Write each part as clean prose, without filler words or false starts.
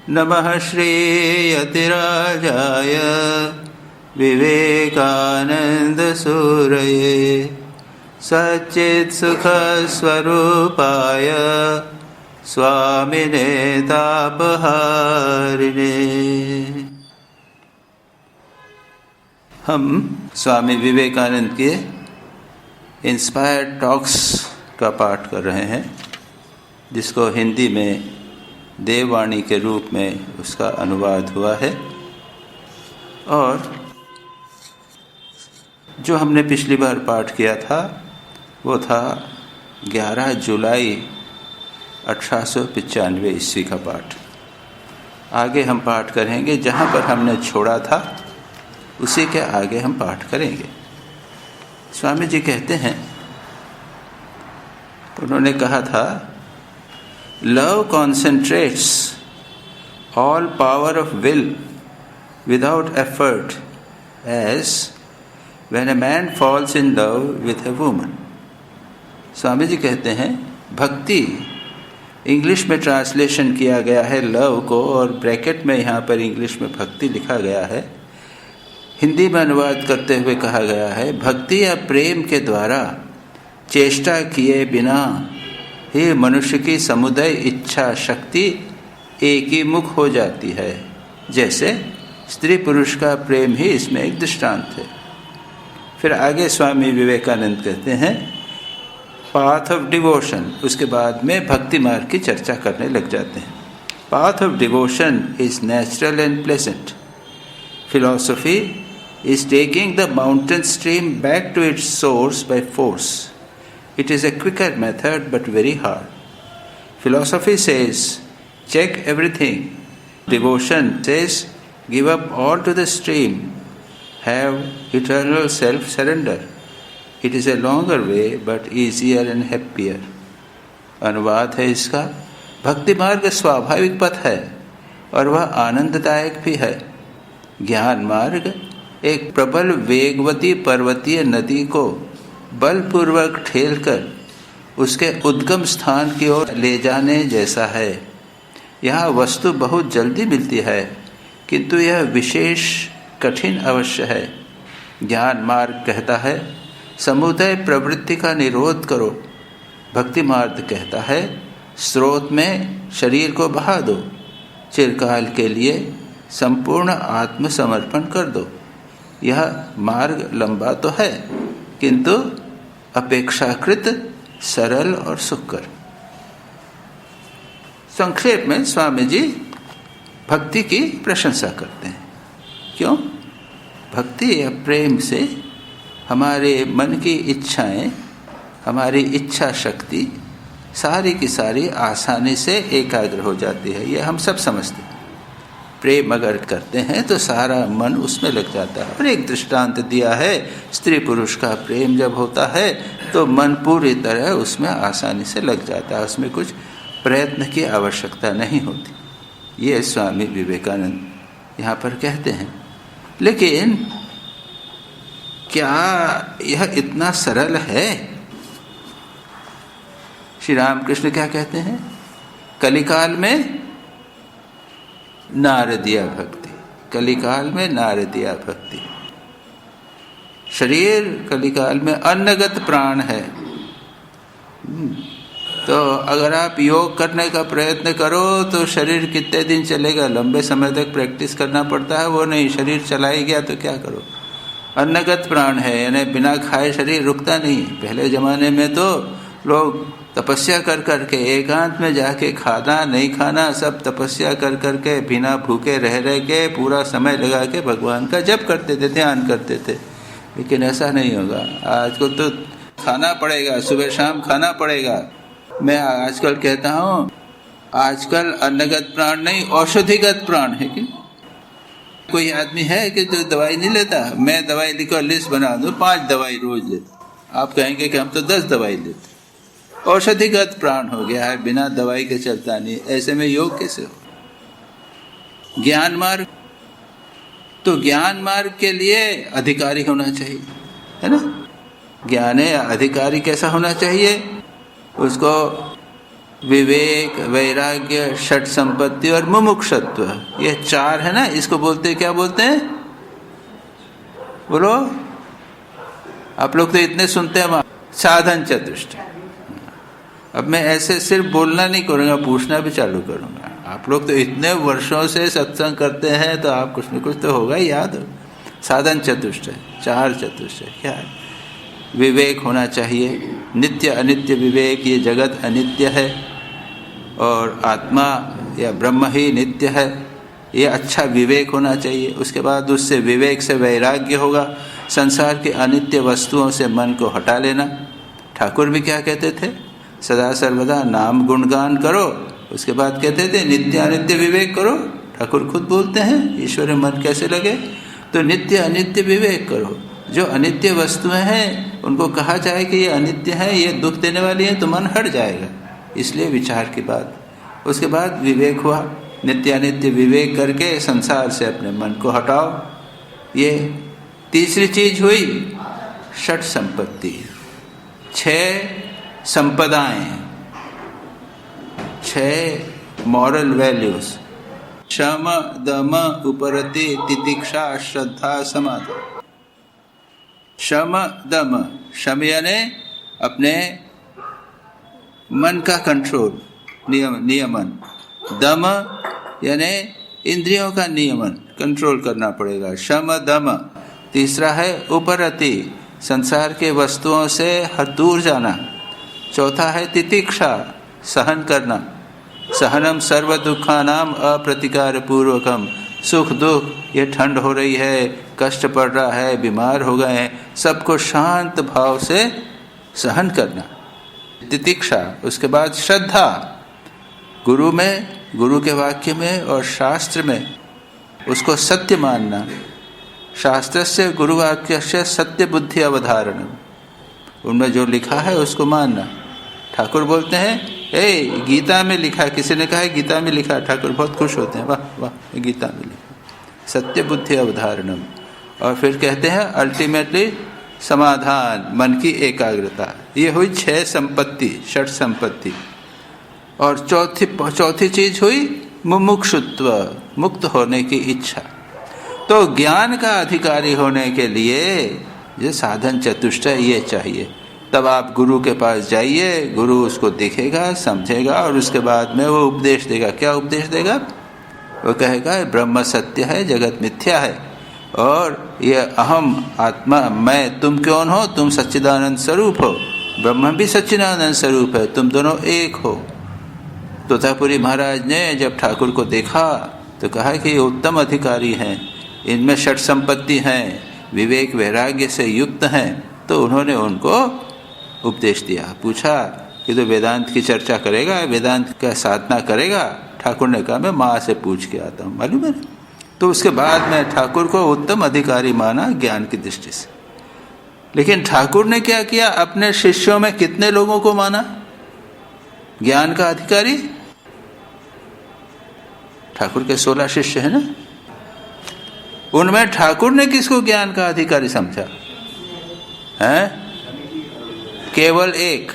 नमः श्रीयतिराजाय विवेकानन्दसूरये सच्चित्सुखस्वरूपाय स्वामिने तापहारिणे। हम स्वामी विवेकानंद के इंस्पायर्ड टॉक्स का पाठ कर रहे हैं, जिसको हिंदी में देववाणी के रूप में उसका अनुवाद हुआ है। और जो हमने पिछली बार पाठ किया था वो था 11 जुलाई 1895 ईस्वी का पाठ। आगे हम पाठ करेंगे, जहाँ पर हमने छोड़ा था उसी के आगे हम पाठ करेंगे। स्वामी जी कहते हैं, उन्होंने कहा था, love concentrates all power of will without effort as when a man falls in love with a woman. Swami ji कहते हैं, भक्ति, इंग्लिश में ट्रांसलेशन किया गया है लव को, और ब्रैकेट में यहाँ पर इंग्लिश में भक्ति लिखा गया है। हिंदी में अनुवाद करते हुए कहा गया है, भक्ति या प्रेम के द्वारा चेष्टा किए बिना ही मनुष्य की समुदय इच्छा शक्ति एक ही मुख हो जाती है। जैसे स्त्री पुरुष का प्रेम ही इसमें एक दृष्टांत है। फिर आगे स्वामी विवेकानंद कहते हैं, पाथ ऑफ डिवोशन, उसके बाद में भक्ति मार्ग की चर्चा करने लग जाते हैं। Path of devotion is natural and pleasant. Philosophy is taking the mountain stream back to its source by force. It is a quicker method but very hard. Philosophy says, check everything. Devotion says, give up all to the stream. Have eternal self-surrender. It is a longer way but easier and happier. अनुवाद है इसका, भक्ति मार्ग स्वाभाविक पथ है और वह आनंददायक भी है। ज्ञान मार्ग एक प्रबल वेगवती पर्वतीय नदी को बलपूर्वक ठेलकर उसके उद्गम स्थान की ओर ले जाने जैसा है। यहाँ वस्तु बहुत जल्दी मिलती है, किंतु यह विशेष कठिन अवश्य है। ज्ञान मार्ग कहता है, समुदय प्रवृत्ति का निरोध करो। भक्ति मार्ग कहता है, स्रोत में शरीर को बहा दो, चिरकाल के लिए संपूर्ण आत्मसमर्पण कर दो। यह मार्ग लंबा तो है, किंतु अपेक्षाकृत सरल और सुखकर। संक्षेप में स्वामी जी भक्ति की प्रशंसा करते हैं। क्यों? भक्ति या प्रेम से हमारे मन की इच्छाएं, हमारी इच्छा शक्ति सारी की सारी आसानी से एकाग्र हो जाती है। यह हम सब समझते हैं। प्रेम अगर करते हैं तो सारा मन उसमें लग जाता है। और एक दृष्टांत दिया है, स्त्री पुरुष का प्रेम जब होता है तो मन पूरी तरह उसमें आसानी से लग जाता है, उसमें कुछ प्रयत्न की आवश्यकता नहीं होती। ये स्वामी विवेकानंद यहाँ पर कहते हैं। लेकिन क्या यह इतना सरल है? श्री रामकृष्ण क्या कहते हैं? कलिकाल में नारदीय भक्ति, कलिकाल में नारदीय भक्ति। शरीर कलिकाल में अन्नगत प्राण है। तो अगर आप योग करने का प्रयत्न करो तो शरीर कितने दिन चलेगा? लंबे समय तक प्रैक्टिस करना पड़ता है। वो नहीं, शरीर चला ही गया तो क्या करो? अन्नगत प्राण है, यानी बिना खाए शरीर रुकता नहीं। पहले ज़माने में तो लोग तपस्या कर करके एकांत में जाके खाना नहीं खाना सब तपस्या कर करके बिना भूखे रह के पूरा समय लगा के भगवान का जप करते थे, ध्यान करते थे। लेकिन ऐसा नहीं होगा। आज को तो खाना पड़ेगा, सुबह शाम खाना पड़ेगा। मैं आजकल कहता हूँ, आजकल अन्नगत प्राण नहीं औषधिगत प्राण है। कि कोई आदमी है कि जो दवाई नहीं लेता? मैं दवाई लिखो, लिस्ट बना दूँ, 5 दवाई रोज लेता। आप कहेंगे कि हम तो 10 दवाई लेते। औषधिगत प्राण हो गया है, बिना दवाई के चलता नहीं। ऐसे में योग कैसे हो? ज्ञान मार्ग, तो ज्ञान मार्ग के लिए अधिकारी होना चाहिए, है ना? ज्ञान है, अधिकारी कैसा होना चाहिए? उसको विवेक, वैराग्य, षट संपत्ति और मुमुक्षत्व, ये 4 है ना। इसको बोलते क्या बोलते हैं? बोलो, आप लोग तो इतने सुनते हैं। साधन चतुष्टय। अब मैं ऐसे सिर्फ बोलना नहीं करूँगा, पूछना भी चालू करूँगा। आप लोग तो इतने वर्षों से सत्संग करते हैं, तो आप कुछ न कुछ तो होगा ही याद। साधन चतुष्टय, 4 चतुष्टय क्या है? विवेक होना चाहिए, नित्य अनित्य विवेक। ये जगत अनित्य है और आत्मा या ब्रह्म ही नित्य है, ये अच्छा विवेक होना चाहिए। उसके बाद उससे विवेक से वैराग्य होगा, संसार के अनित्य वस्तुओं से मन को हटा लेना। ठाकुर भी क्या कहते थे? सदा सर्वदा नाम गुणगान करो। उसके बाद कहते थे नित्य अनित्य विवेक करो। ठाकुर खुद बोलते हैं, ईश्वर मन कैसे लगे? तो नित्य अनित्य विवेक करो। जो अनित्य वस्तुएं हैं उनको कहा जाए कि ये अनित्य है, ये दुख देने वाली है, तो मन हट जाएगा। इसलिए विचार की बात। उसके बाद विवेक हुआ, नित्य अनित्य विवेक करके संसार से अपने मन को हटाओ। ये तीसरी चीज हुई षट संपत्ति, 6 संपदाएं, 6 मॉरल वैल्यूज। शम, दम, उपरति, तितिक्षा, श्रद्धा, समाधि। शम दम, शम यानी अपने मन का कंट्रोल, नियमन। दम यानी इंद्रियों का नियमन, कंट्रोल करना पड़ेगा। शम दम। तीसरा है उपरति, संसार के वस्तुओं से दूर जाना। चौथा है तितिक्षा, सहन करना। सहनम सर्व दुखानाम अप्रतिकार पूर्वकम। सुख दुख, ये ठंड हो रही है, कष्ट पड़ रहा है, बीमार हो गए हैं, सबको शांत भाव से सहन करना, तितिक्षा। उसके बाद श्रद्धा, गुरु में, गुरु के वाक्य में और शास्त्र में उसको सत्य मानना। शास्त्र से गुरुवाक्य से सत्य बुद्धि अवधारणम, उनमें जो लिखा है उसको मानना। ठाकुर बोलते हैं गीता में लिखा, किसी ने कहा है गीता में लिखा, ठाकुर बहुत खुश होते हैं, वाह वाह गीता में लिखा, सत्य बुद्धि अवधारणम। और फिर कहते हैं अल्टीमेटली समाधान, मन की एकाग्रता। ये हुई 6 संपत्ति, षट संपत्ति। और चौथी चीज हुई मुमुक्षुत्व, मुक्त होने की इच्छा। तो ज्ञान का अधिकारी होने के लिए ये साधन चतुष्टय ये चाहिए। तब आप गुरु के पास जाइए, गुरु उसको देखेगा, समझेगा और उसके बाद में वो उपदेश देगा। क्या उपदेश देगा? वो कहेगा ब्रह्म सत्य है, जगत मिथ्या है, और ये अहम आत्मा मैं, तुम कौन हो? तुम सच्चिदानंद स्वरूप हो, ब्रह्म भी सच्चिदानंद स्वरूप है, तुम दोनों एक हो। तोतापुरी महाराज ने जब ठाकुर को देखा तो कहा कि ये उत्तम अधिकारी हैं, इनमें षट संपत्ति हैं, विवेक वैराग्य से युक्त हैं। तो उन्होंने उनको उपदेश दिया। पूछा कि तो वेदांत की चर्चा करेगा, वेदांत का साधना करेगा? ठाकुर ने कहा मैं माँ से पूछ के आता हूँ, मालूम है। तो उसके बाद में ठाकुर को उत्तम अधिकारी माना ज्ञान की दृष्टि से। लेकिन ठाकुर ने क्या किया? अपने शिष्यों में कितने लोगों को माना ज्ञान का अधिकारी? ठाकुर के 16 शिष्य है ना, उनमें ठाकुर ने किसको ज्ञान का अधिकारी समझा है? केवल एक,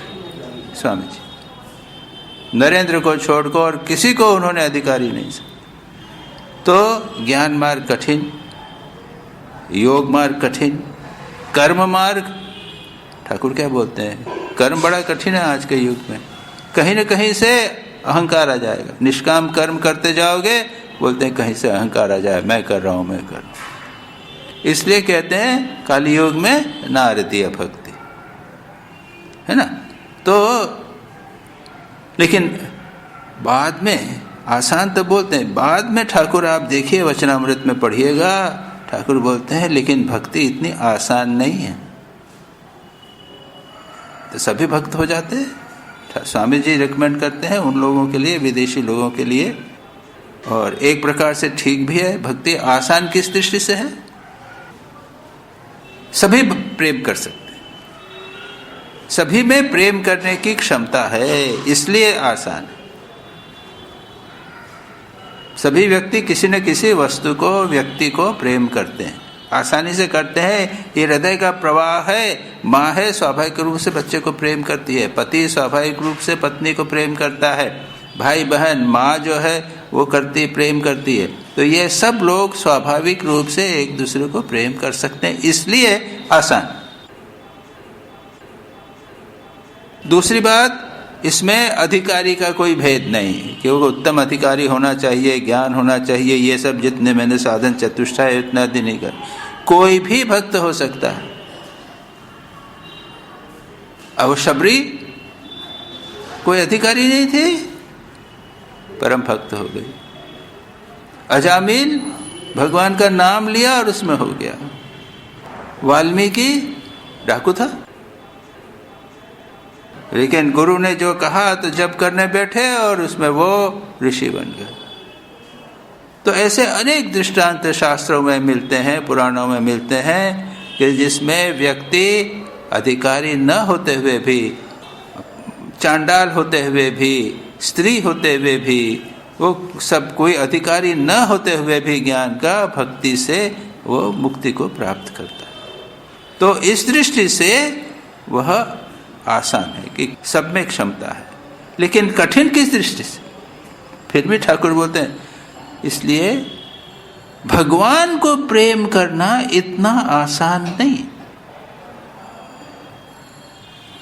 स्वामी जी। नरेंद्र को छोड़कर और किसी को उन्होंने अधिकारी नहीं समझा। तो ज्ञान मार्ग कठिन, योग मार्ग कठिन, कर्म मार्ग, ठाकुर क्या बोलते हैं, कर्म बड़ा कठिन है आज के युग में। कहीं न कहीं से अहंकार आ जाएगा। निष्काम कर्म करते जाओगे, बोलते हैं कहीं से अहंकार आ जाए, मैं कर रहा हूँ, मैं कर रहा हूँ। इसलिए कहते हैं काली युग में नारदीय भक्ति, है ना। तो लेकिन बाद में आसान तो बोलते हैं, बाद में ठाकुर आप देखिए वचनामृत में पढ़िएगा, ठाकुर बोलते हैं लेकिन भक्ति इतनी आसान नहीं है। तो सभी भक्त हो जाते हैं। स्वामी जी रिकमेंड करते हैं उन लोगों के लिए, विदेशी लोगों के लिए, और एक प्रकार से ठीक भी है। भक्ति आसान किस दृष्टि से है? सभी प्रेम कर सकते हैं, सभी में प्रेम करने की क्षमता है, इसलिए आसान है। सभी व्यक्ति किसी न किसी वस्तु को, व्यक्ति को प्रेम करते हैं, आसानी से करते हैं। ये हृदय का प्रवाह है। माँ है, स्वाभाविक रूप से बच्चे को प्रेम करती है। पति स्वाभाविक रूप से पत्नी को प्रेम करता है। भाई बहन, माँ जो है वो प्रेम करती है। तो ये सब लोग स्वाभाविक रूप से एक दूसरे को प्रेम कर सकते हैं, इसलिए आसान। दूसरी बात, इसमें अधिकारी का कोई भेद नहीं कि वो उत्तम अधिकारी होना चाहिए, ज्ञान होना चाहिए, ये सब जितने मैंने साधन चतुष्टय उतना दिन नहीं कर, कोई भी भक्त हो सकता है। अब शबरी कोई अधिकारी नहीं थे, परम भक्त हो गई। अजामिल भगवान का नाम लिया और उसमें हो गया। वाल्मीकि डाकू था, लेकिन गुरु ने जो कहा तो जब करने बैठे और उसमें वो ऋषि बन गए। तो ऐसे अनेक दृष्टांत शास्त्रों में मिलते हैं, पुराणों में मिलते हैं कि जिसमें व्यक्ति अधिकारी न होते हुए भी, चांडाल होते हुए भी, स्त्री होते हुए भी, वो सब कोई अधिकारी न होते हुए भी ज्ञान का, भक्ति से वो मुक्ति को प्राप्त करता है। तो इस दृष्टि से वह आसान है कि सब में क्षमता है। लेकिन कठिन किस दृष्टि से? फिर भी ठाकुर बोलते हैं, इसलिए भगवान को प्रेम करना इतना आसान नहीं।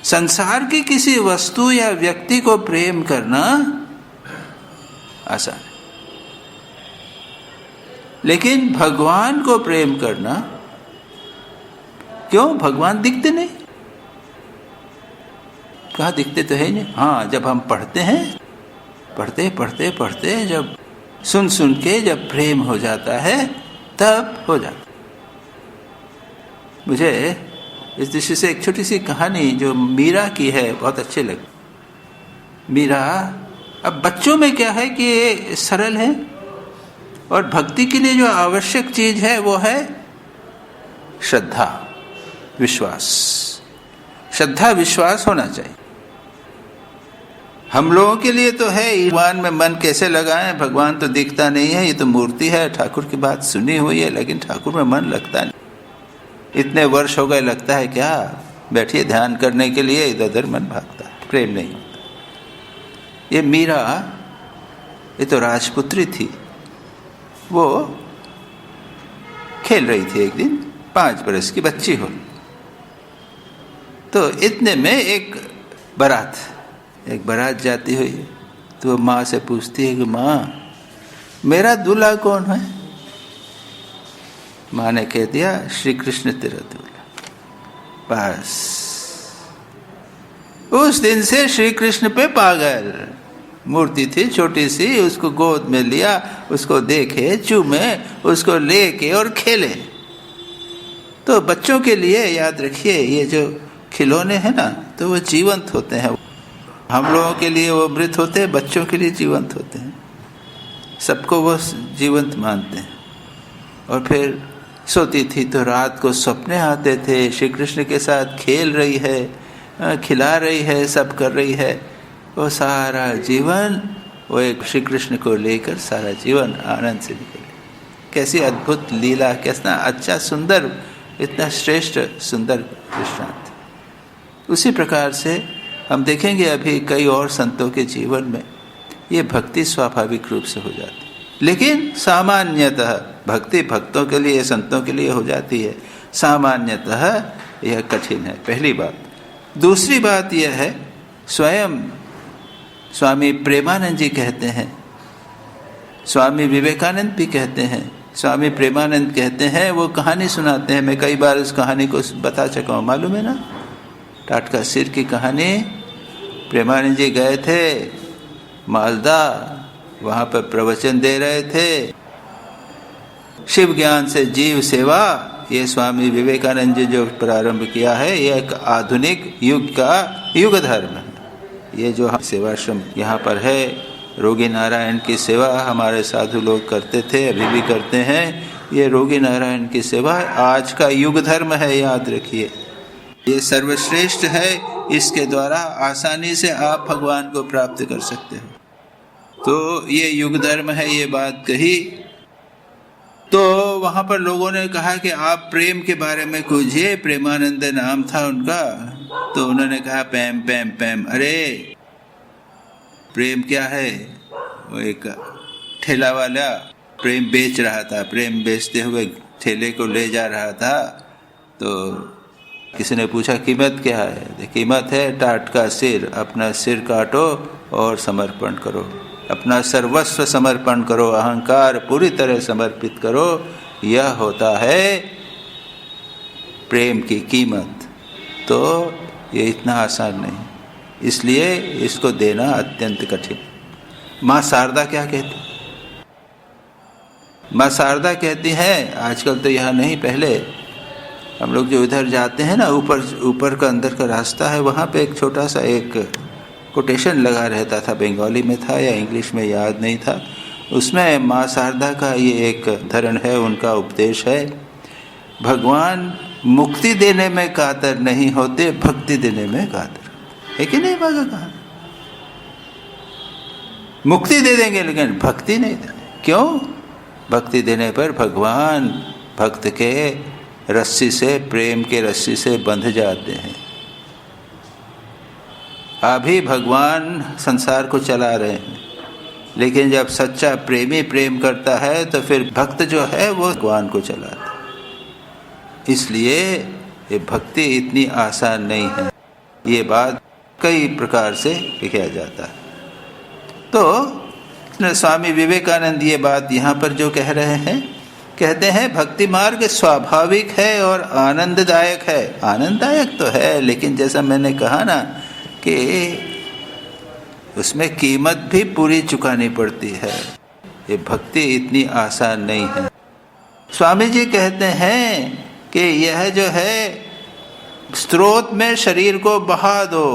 संसार की किसी वस्तु या व्यक्ति को प्रेम करना आसान है, लेकिन भगवान को प्रेम करना, क्यों? भगवान दिखते नहीं। कहाँ दिखते तो है नहीं। हाँ, जब हम पढ़ते हैं, पढ़ते पढ़ते पढ़ते जब सुन के जब प्रेम हो जाता है तब हो जाता। मुझे इस दृष्टि से एक छोटी सी कहानी जो मीरा की है बहुत अच्छी लगी। मीरा, अब बच्चों में क्या है कि ये सरल है, और भक्ति के लिए जो आवश्यक चीज है वो है श्रद्धा, विश्वास। श्रद्धा विश्वास होना चाहिए। हम लोगों के लिए तो है भगवान में मन कैसे लगाएं, भगवान तो दिखता नहीं है, ये तो मूर्ति है। ठाकुर की बात सुनी हुई है, लेकिन ठाकुर में मन लगता नहीं। इतने वर्ष हो गए, लगता है क्या? बैठिए ध्यान करने के लिए, इधर उधर मन भागता है, प्रेम नहीं होता। ये मीरा, ये तो राजपुत्री थी। वो खेल रही थी, एक दिन 5 बरस की बच्ची हो, तो इतने में एक बारात जाती हुई, तो माँ से पूछती है कि माँ, मेरा दूल्हा कौन है? माँ ने कह दिया, श्री कृष्ण तेरा दूल्हा। बस उस दिन से श्री कृष्ण पे पागल। मूर्ति थी छोटी सी, उसको गोद में लिया, उसको देखे, चूमे, उसको लेके और खेले। तो बच्चों के लिए याद रखिए, ये जो खिलौने हैं ना, तो वो जीवंत होते हैं। हम लोगों के लिए वो मृत होते हैं, बच्चों के लिए जीवंत होते हैं। सबको वो जीवंत मानते हैं। और फिर सोती थी तो रात को सपने आते थे, श्री कृष्ण के साथ खेल रही है, खिला रही है, सब कर रही है। वो सारा जीवन वो एक श्री कृष्ण को लेकर सारा जीवन आनंद से निकले। कैसी अद्भुत लीला, कैसा अच्छा सुंदर, इतना श्रेष्ठ सुंदर दृष्टांत। उसी प्रकार से हम देखेंगे अभी कई और संतों के जीवन में ये भक्ति स्वाभाविक रूप से हो जाती है। लेकिन सामान्यतः भक्ति भक्तों के लिए, संतों के लिए हो जाती है, सामान्यतः यह कठिन है, पहली बात। दूसरी बात यह है, स्वयं स्वामी प्रेमानंद जी कहते हैं, स्वामी विवेकानंद भी कहते हैं, स्वामी प्रेमानंद कहते हैं, वो कहानी सुनाते हैं। मैं कई बार उस कहानी को बता चुका हूँ, मालूम है ना? टाटका सिर की कहानी। प्रेमानंद जी गए थे मालदा, वहाँ पर प्रवचन दे रहे थे, शिव ज्ञान से जीव सेवा। ये स्वामी विवेकानंद जी जो प्रारंभ किया है, ये एक आधुनिक युग का युग धर्म है। ये जो सेवाश्रम यहाँ पर है, रोगी नारायण की सेवा हमारे साधु लोग करते थे, अभी भी करते हैं। ये रोगी नारायण की सेवा आज का युग धर्म है, याद रखिए। ये सर्वश्रेष्ठ है, इसके द्वारा आसानी से आप भगवान को प्राप्त कर सकते हो। तो ये युग धर्म है, ये बात कही। तो वहां पर लोगों ने कहा कि आप प्रेम के बारे में पूछिए, प्रेमानंद नाम था उनका। तो उन्होंने कहा पैम पैम पैम। अरे प्रेम क्या है? वो एक ठेला वाला प्रेम बेच रहा था, प्रेम बेचते हुए ठेले को ले जा रहा था। तो किसी ने पूछा कीमत क्या है? कीमत है टाट का सिर, अपना सिर काटो और समर्पण करो, अपना सर्वस्व समर्पण करो, अहंकार पूरी तरह समर्पित करो, यह होता है प्रेम की कीमत। तो ये इतना आसान नहीं, इसलिए इसको देना अत्यंत कठिन। माँ शारदा क्या कहती? माँ शारदा कहती है, आजकल तो यहाँ नहीं, पहले हम लोग जो इधर जाते हैं ना, ऊपर का अंदर का रास्ता है, वहाँ पे एक छोटा सा एक कोटेशन लगा रहता था, बंगाली में था या इंग्लिश में याद नहीं था। उसमें माँ शारदा का ये एक धरण है, उनका उपदेश है, भगवान मुक्ति देने में कातर नहीं होते, भक्ति देने में कातर है कि नहीं? बाबा कहा मुक्ति दे देंगे लेकिन भक्ति नहीं देंगे। क्यों? भक्ति देने पर भगवान भक्त के रस्सी से, प्रेम के रस्सी से बंध जाते हैं। अभी भगवान संसार को चला रहे हैं, लेकिन जब सच्चा प्रेमी प्रेम करता है तो फिर भक्त जो है वो भगवान को चलाता है। इसलिए ये भक्ति इतनी आसान नहीं है, ये बात कई प्रकार से किया जाता है। तो स्वामी विवेकानंद ये बात यहाँ पर जो कह रहे हैं, कहते हैं भक्ति मार्ग स्वाभाविक है और आनंददायक है। आनंददायक तो है, लेकिन जैसा मैंने कहा ना कि उसमें कीमत भी पूरी चुकानी पड़ती है। ये भक्ति इतनी आसान नहीं है। स्वामी जी कहते हैं कि यह जो है स्रोत में शरीर को बहा दो।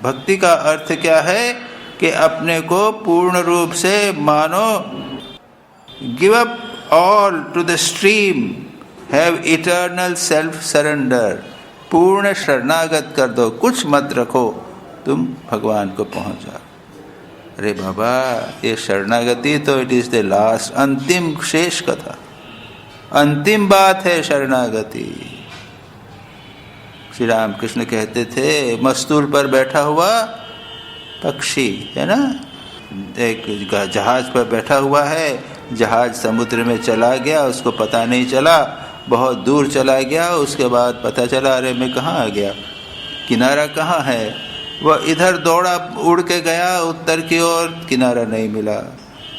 भक्ति का अर्थ क्या है कि अपने को पूर्ण रूप से मानो, give up all to the stream, have eternal self surrender, पूर्ण शरणागत कर दो, कुछ मत रखो, तुम भगवान को पहुंच जाओ। अरे बाबा, ये शरणागति तो इट इज द लास्ट, अंतिम शेष कथा, अंतिम बात है शरणागति। श्री राम कृष्ण कहते थे, मस्तूल पर बैठा हुआ पक्षी है ना, एक जहाज पर बैठा हुआ है, जहाज समुद्र में चला गया, उसको पता नहीं चला, बहुत दूर चला गया, उसके बाद पता चला अरे मैं कहाँ आ गया, किनारा कहाँ है। वह इधर दौड़ा, उड़ के गया उत्तर की ओर, किनारा नहीं मिला,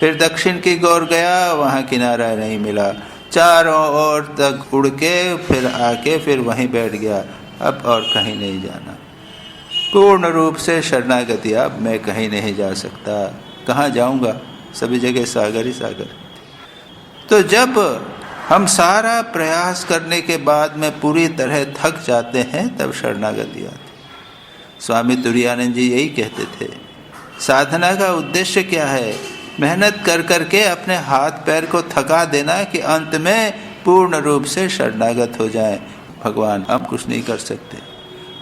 फिर दक्षिण की ओर गया, वहाँ किनारा नहीं मिला, चारों ओर तक उड़ के फिर आके फिर वहीं बैठ गया, अब और कहीं नहीं जाना। पूर्ण रूप से शरणागति, अब मैं कहीं नहीं जा सकता, कहाँ जाऊँगा, सभी जगह सागर ही सागर। तो जब हम सारा प्रयास करने के बाद में पूरी तरह थक जाते हैं, तब शरणागति आती। स्वामी तुरानंद जी यही कहते थे, साधना का उद्देश्य क्या है? मेहनत कर करके अपने हाथ पैर को थका देना कि अंत में पूर्ण रूप से शरणागत हो जाए। भगवान हम कुछ नहीं कर सकते,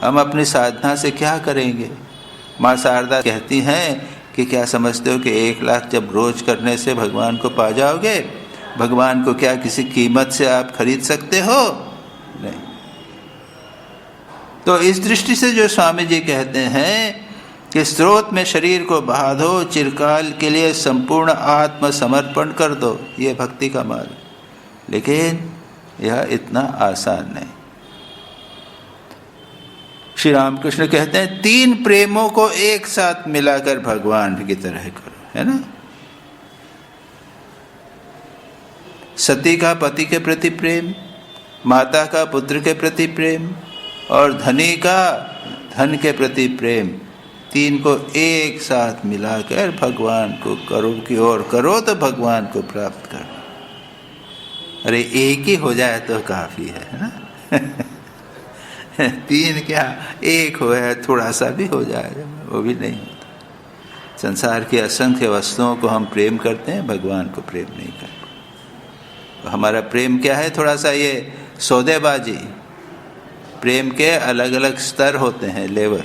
हम अपनी साधना से क्या करेंगे? माँ शारदा कहती हैं कि क्या समझते हो कि 1 लाख जब रोज करने से भगवान को पा जाओगे? भगवान को क्या किसी कीमत से आप खरीद सकते हो? नहीं। तो इस दृष्टि से जो स्वामी जी कहते हैं कि स्रोत में शरीर को बहा दो, चिरकाल के लिए संपूर्ण आत्मसमर्पण कर दो, ये भक्ति का मार्ग। लेकिन यह इतना आसान नहीं। श्री रामकृष्ण कहते हैं 3 प्रेमों को एक साथ मिलाकर भगवान की तरह करो, है ना। सती का पति के प्रति प्रेम, माता का पुत्र के प्रति प्रेम और धनी का धन के प्रति प्रेम, 3 को एक साथ मिलाकर भगवान को करो की ओर करो तो भगवान को प्राप्त करो। अरे एक ही हो जाए तो काफी है ना 3 क्या, 1 हो है, थोड़ा सा भी हो जाए वो भी नहीं होता। संसार की असंख्य वस्तुओं को हम प्रेम करते हैं, भगवान को प्रेम नहीं करते। हमारा प्रेम क्या है? थोड़ा सा ये सौदेबाजी। प्रेम के अलग अलग स्तर होते हैं, लेवल।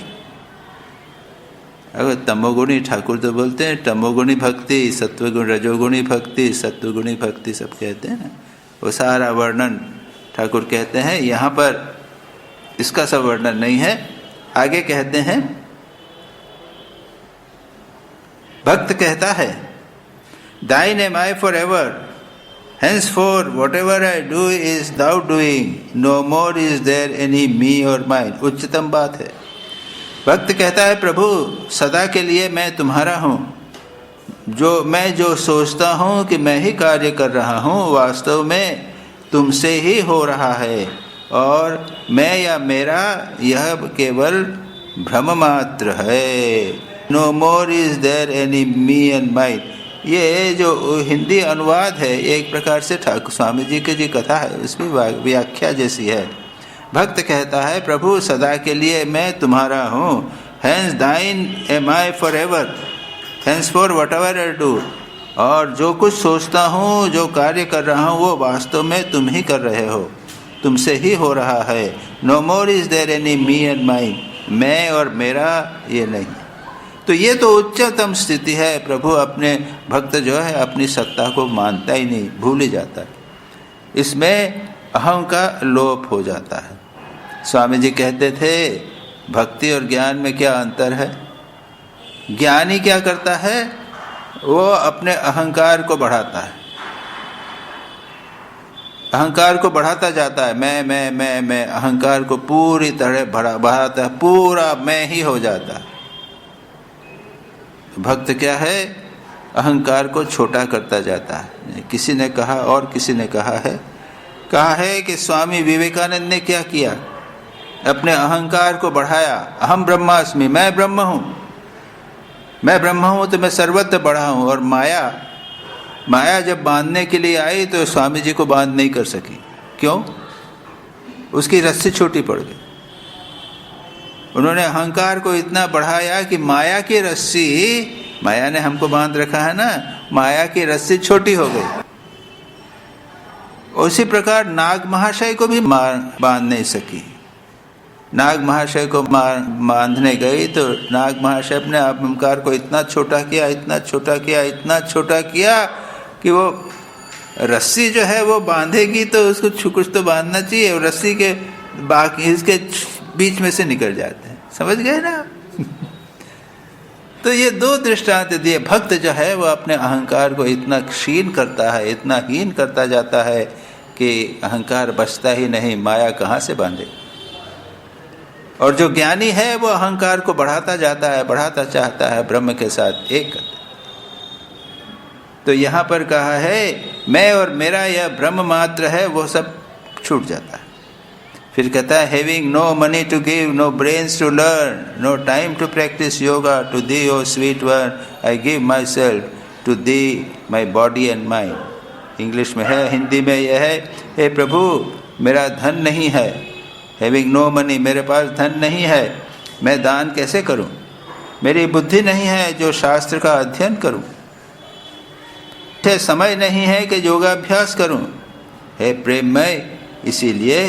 अगर तमोगुणी, ठाकुर तो बोलते हैं तमोगुणी भक्ति, सत्वगुण, रजोगुणी भक्ति, सत्वगुणी भक्ति सब कहते हैं ना। वो सारा वर्णन ठाकुर कहते हैं, यहाँ पर इसका सब वर्णन नहीं है। आगे कहते हैं, भक्त कहता है, Thine am I forever, henceforth whatever I do is thou doing, no more is there any me or mine। उच्चतम बात है। भक्त कहता है, प्रभु सदा के लिए मैं तुम्हारा हूँ, मैं जो सोचता हूँ कि मैं ही कार्य कर रहा हूँ, वास्तव में तुमसे ही हो रहा है, और मैं या मेरा यह केवल भ्रम मात्र है। No more is there any me and mine. ये जो हिंदी अनुवाद है, एक प्रकार से ठाकुर स्वामी जी की जी कथा है, उसकी व्याख्या जैसी है। भक्त कहता है, प्रभु सदा के लिए मैं तुम्हारा हूँ, hence thine am I forever, hence for whatever I do. और जो कुछ सोचता हूँ, जो कार्य कर रहा हूँ, वो वास्तव में तुम ही कर रहे हो, तुमसे ही हो रहा है। No more is there any me and mine, मैं और मेरा ये नहीं। तो ये तो उच्चतम स्थिति है। प्रभु अपने भक्त जो है अपनी सत्ता को मानता ही नहीं, भूल ही जाता है, इसमें अहम का लोप हो जाता है। स्वामी जी कहते थे, भक्ति और ज्ञान में क्या अंतर है? ज्ञानी क्या करता है? वो अपने अहंकार को बढ़ाता है, अहंकार को बढ़ाता जाता है। मैं अहंकार को पूरी तरह बढ़ाता है, पूरा मैं ही हो जाता है। भक्त क्या है? अहंकार को छोटा करता जाता है। किसी ने कहा, और किसी ने कहा है कि स्वामी विवेकानंद ने क्या किया? अपने अहंकार को बढ़ाया। अहम ब्रह्मास्मि, मैं ब्रह्म हूँ, मैं ब्रह्म हूँ, तो मैं सर्वत्र बढ़ा हूँ। और माया जब बांधने के लिए आई तो स्वामी जी को बांध नहीं कर सकी। क्यों? उसकी रस्सी छोटी पड़ गई। उन्होंने अहंकार को इतना बढ़ाया कि माया की रस्सी, माया ने हमको बांध रखा है ना, माया की रस्सी छोटी हो गई। उसी प्रकार नाग महाशय को भी बांध नहीं सकी। नाग महाशय को बांधने गई तो नाग महाशय अपने अहंकार को इतना छोटा किया कि वो रस्सी जो है वो बांधेगी तो उसको कुछ तो बांधना चाहिए, और रस्सी के बाकी इसके बीच में से निकल जाते हैं। समझ गए ना? तो ये दो दृष्टांत दिए। भक्त जो है वो अपने अहंकार को इतना क्षीण करता है, इतना हीन करता जाता है कि अहंकार बचता ही नहीं, माया कहाँ से बांधे। और जो ज्ञानी है वो अहंकार को बढ़ाता जाता है, बढ़ाता चाहता है, ब्रह्म के साथ एक करता। तो यहाँ पर कहा है, मैं और मेरा यह ब्रह्म मात्र है, वो सब छूट जाता है। फिर कहता है, having no money to give, no brains to learn, no time to practise yoga, to thee O sweet one I give my self, to thee my body and mind. English में है, हिंदी में यह है, हे प्रभु मेरा धन नहीं है, हैविंग नो मनी, मेरे पास धन नहीं है, मैं दान कैसे करूं? मेरी बुद्धि नहीं है जो शास्त्र का अध्ययन करूं, समय नहीं है कि योगाभ्यास करूं। हे प्रेममय, इसीलिए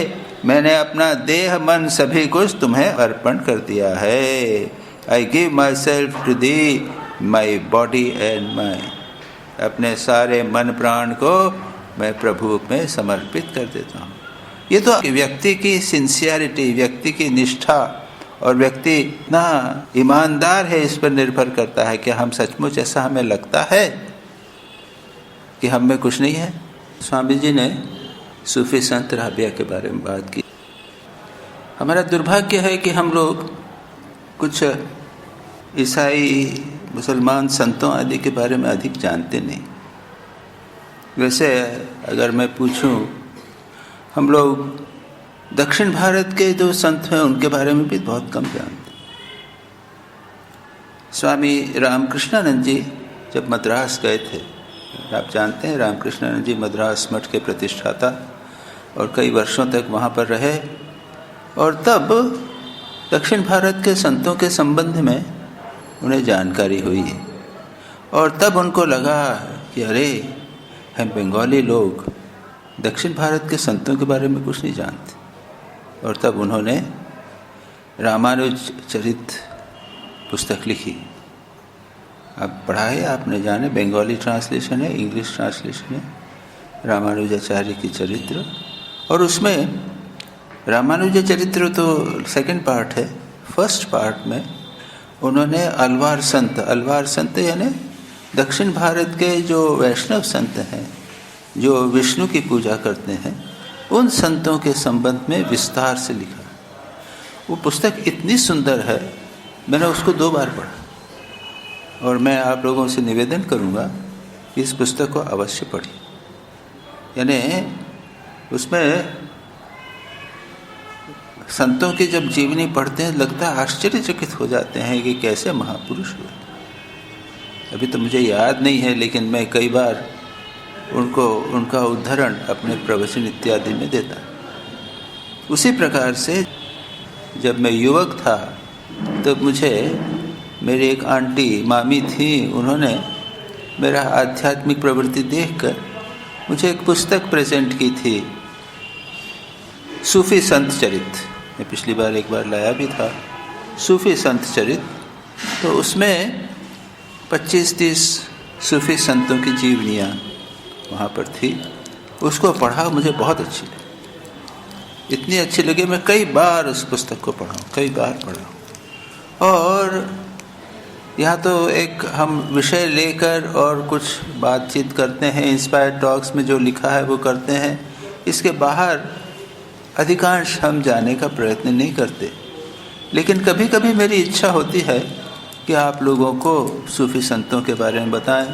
मैंने अपना देह मन सभी कुछ तुम्हें अर्पण कर दिया है। I give my self to thee my body and mind. अपने सारे मन प्राण को मैं प्रभु में समर्पित कर देता हूँ। ये तो व्यक्ति की सिंसियरिटी, व्यक्ति की निष्ठा, और व्यक्ति इतना ईमानदार है, इस पर निर्भर करता है कि हम सचमुच ऐसा हमें लगता है कि हम में कुछ नहीं है। स्वामी जी ने सूफी संत राबिया के बारे में बात की। हमारा दुर्भाग्य है कि हम लोग कुछ ईसाई मुसलमान संतों आदि के बारे में अधिक जानते नहीं। वैसे अगर मैं पूछूं, हम लोग दक्षिण भारत के जो संत हैं उनके बारे में भी बहुत कम जानते। स्वामी रामकृष्णानंद जी जब मद्रास गए थे, आप जानते हैं रामकृष्णानंद जी मद्रास मठ के प्रतिष्ठाता, और कई वर्षों तक वहाँ पर रहे। और तब दक्षिण भारत के संतों के संबंध में उन्हें जानकारी हुई, और तब उनको लगा कि अरे हम बंगाली लोग दक्षिण भारत के संतों के बारे में कुछ नहीं जानते। और तब उन्होंने रामानुज चरित पुस्तक लिखी। अब पढ़ा है आपने, जाने बंगाली ट्रांसलेशन है, इंग्लिश ट्रांसलेशन है। रामानुजाचार्य की चरित्र, और उसमें रामानुज चरित्र तो सेकंड पार्ट है। फर्स्ट पार्ट में उन्होंने अलवार संत यानी दक्षिण भारत के जो वैष्णव संत हैं, जो विष्णु की पूजा करते हैं, उन संतों के संबंध में विस्तार से लिखा। वो पुस्तक इतनी सुंदर है, मैंने उसको 2 बार पढ़ा, और मैं आप लोगों से निवेदन करूँगा कि इस पुस्तक को अवश्य पढ़िए। यानी उसमें संतों की जब जीवनी पढ़ते हैं, लगता है आश्चर्यचकित हो जाते हैं कि कैसे महापुरुष हुए। अभी तो मुझे याद नहीं है, लेकिन मैं कई बार उनका उद्धरण अपने प्रवचन इत्यादि में देता। उसी प्रकार से जब मैं युवक था तो मुझे मेरी एक आंटी मामी थी, उन्होंने मेरा आध्यात्मिक प्रवृत्ति देखकर मुझे एक पुस्तक प्रेजेंट की थी, सूफी संत चरित। मैं पिछली बार एक बार लाया भी था, सूफी संत चरित। तो उसमें 25-30 सूफी संतों की जीवनियाँ वहाँ पर थी। उसको पढ़ा, मुझे बहुत अच्छी लगी, इतनी अच्छी लगी मैं कई बार उस पुस्तक को कई बार पढ़ा। और यहाँ तो एक हम विषय लेकर और कुछ बातचीत करते हैं, इंस्पायर्ड टॉक्स में जो लिखा है वो करते हैं, इसके बाहर अधिकांश हम जाने का प्रयत्न नहीं करते। लेकिन कभी कभी मेरी इच्छा होती है कि आप लोगों को सूफी संतों के बारे में बताएं,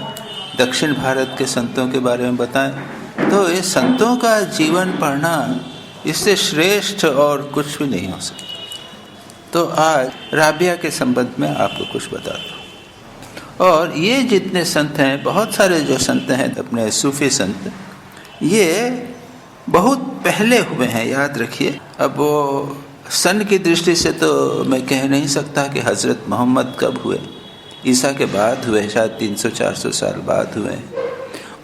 दक्षिण भारत के संतों के बारे में बताएं। तो ये संतों का जीवन पढ़ना, इससे श्रेष्ठ और कुछ भी नहीं हो सकता। तो आज राबिया के संबंध में आपको कुछ बताता हूँ। और ये जितने संत हैं, बहुत सारे जो संत हैं अपने सूफी संत, ये बहुत पहले हुए हैं, याद रखिए। अब वो सन की दृष्टि से तो मैं कह नहीं सकता कि हज़रत मोहम्मद कब हुए, ईसा के बाद हुए, शायद 300-400 साल बाद हुए।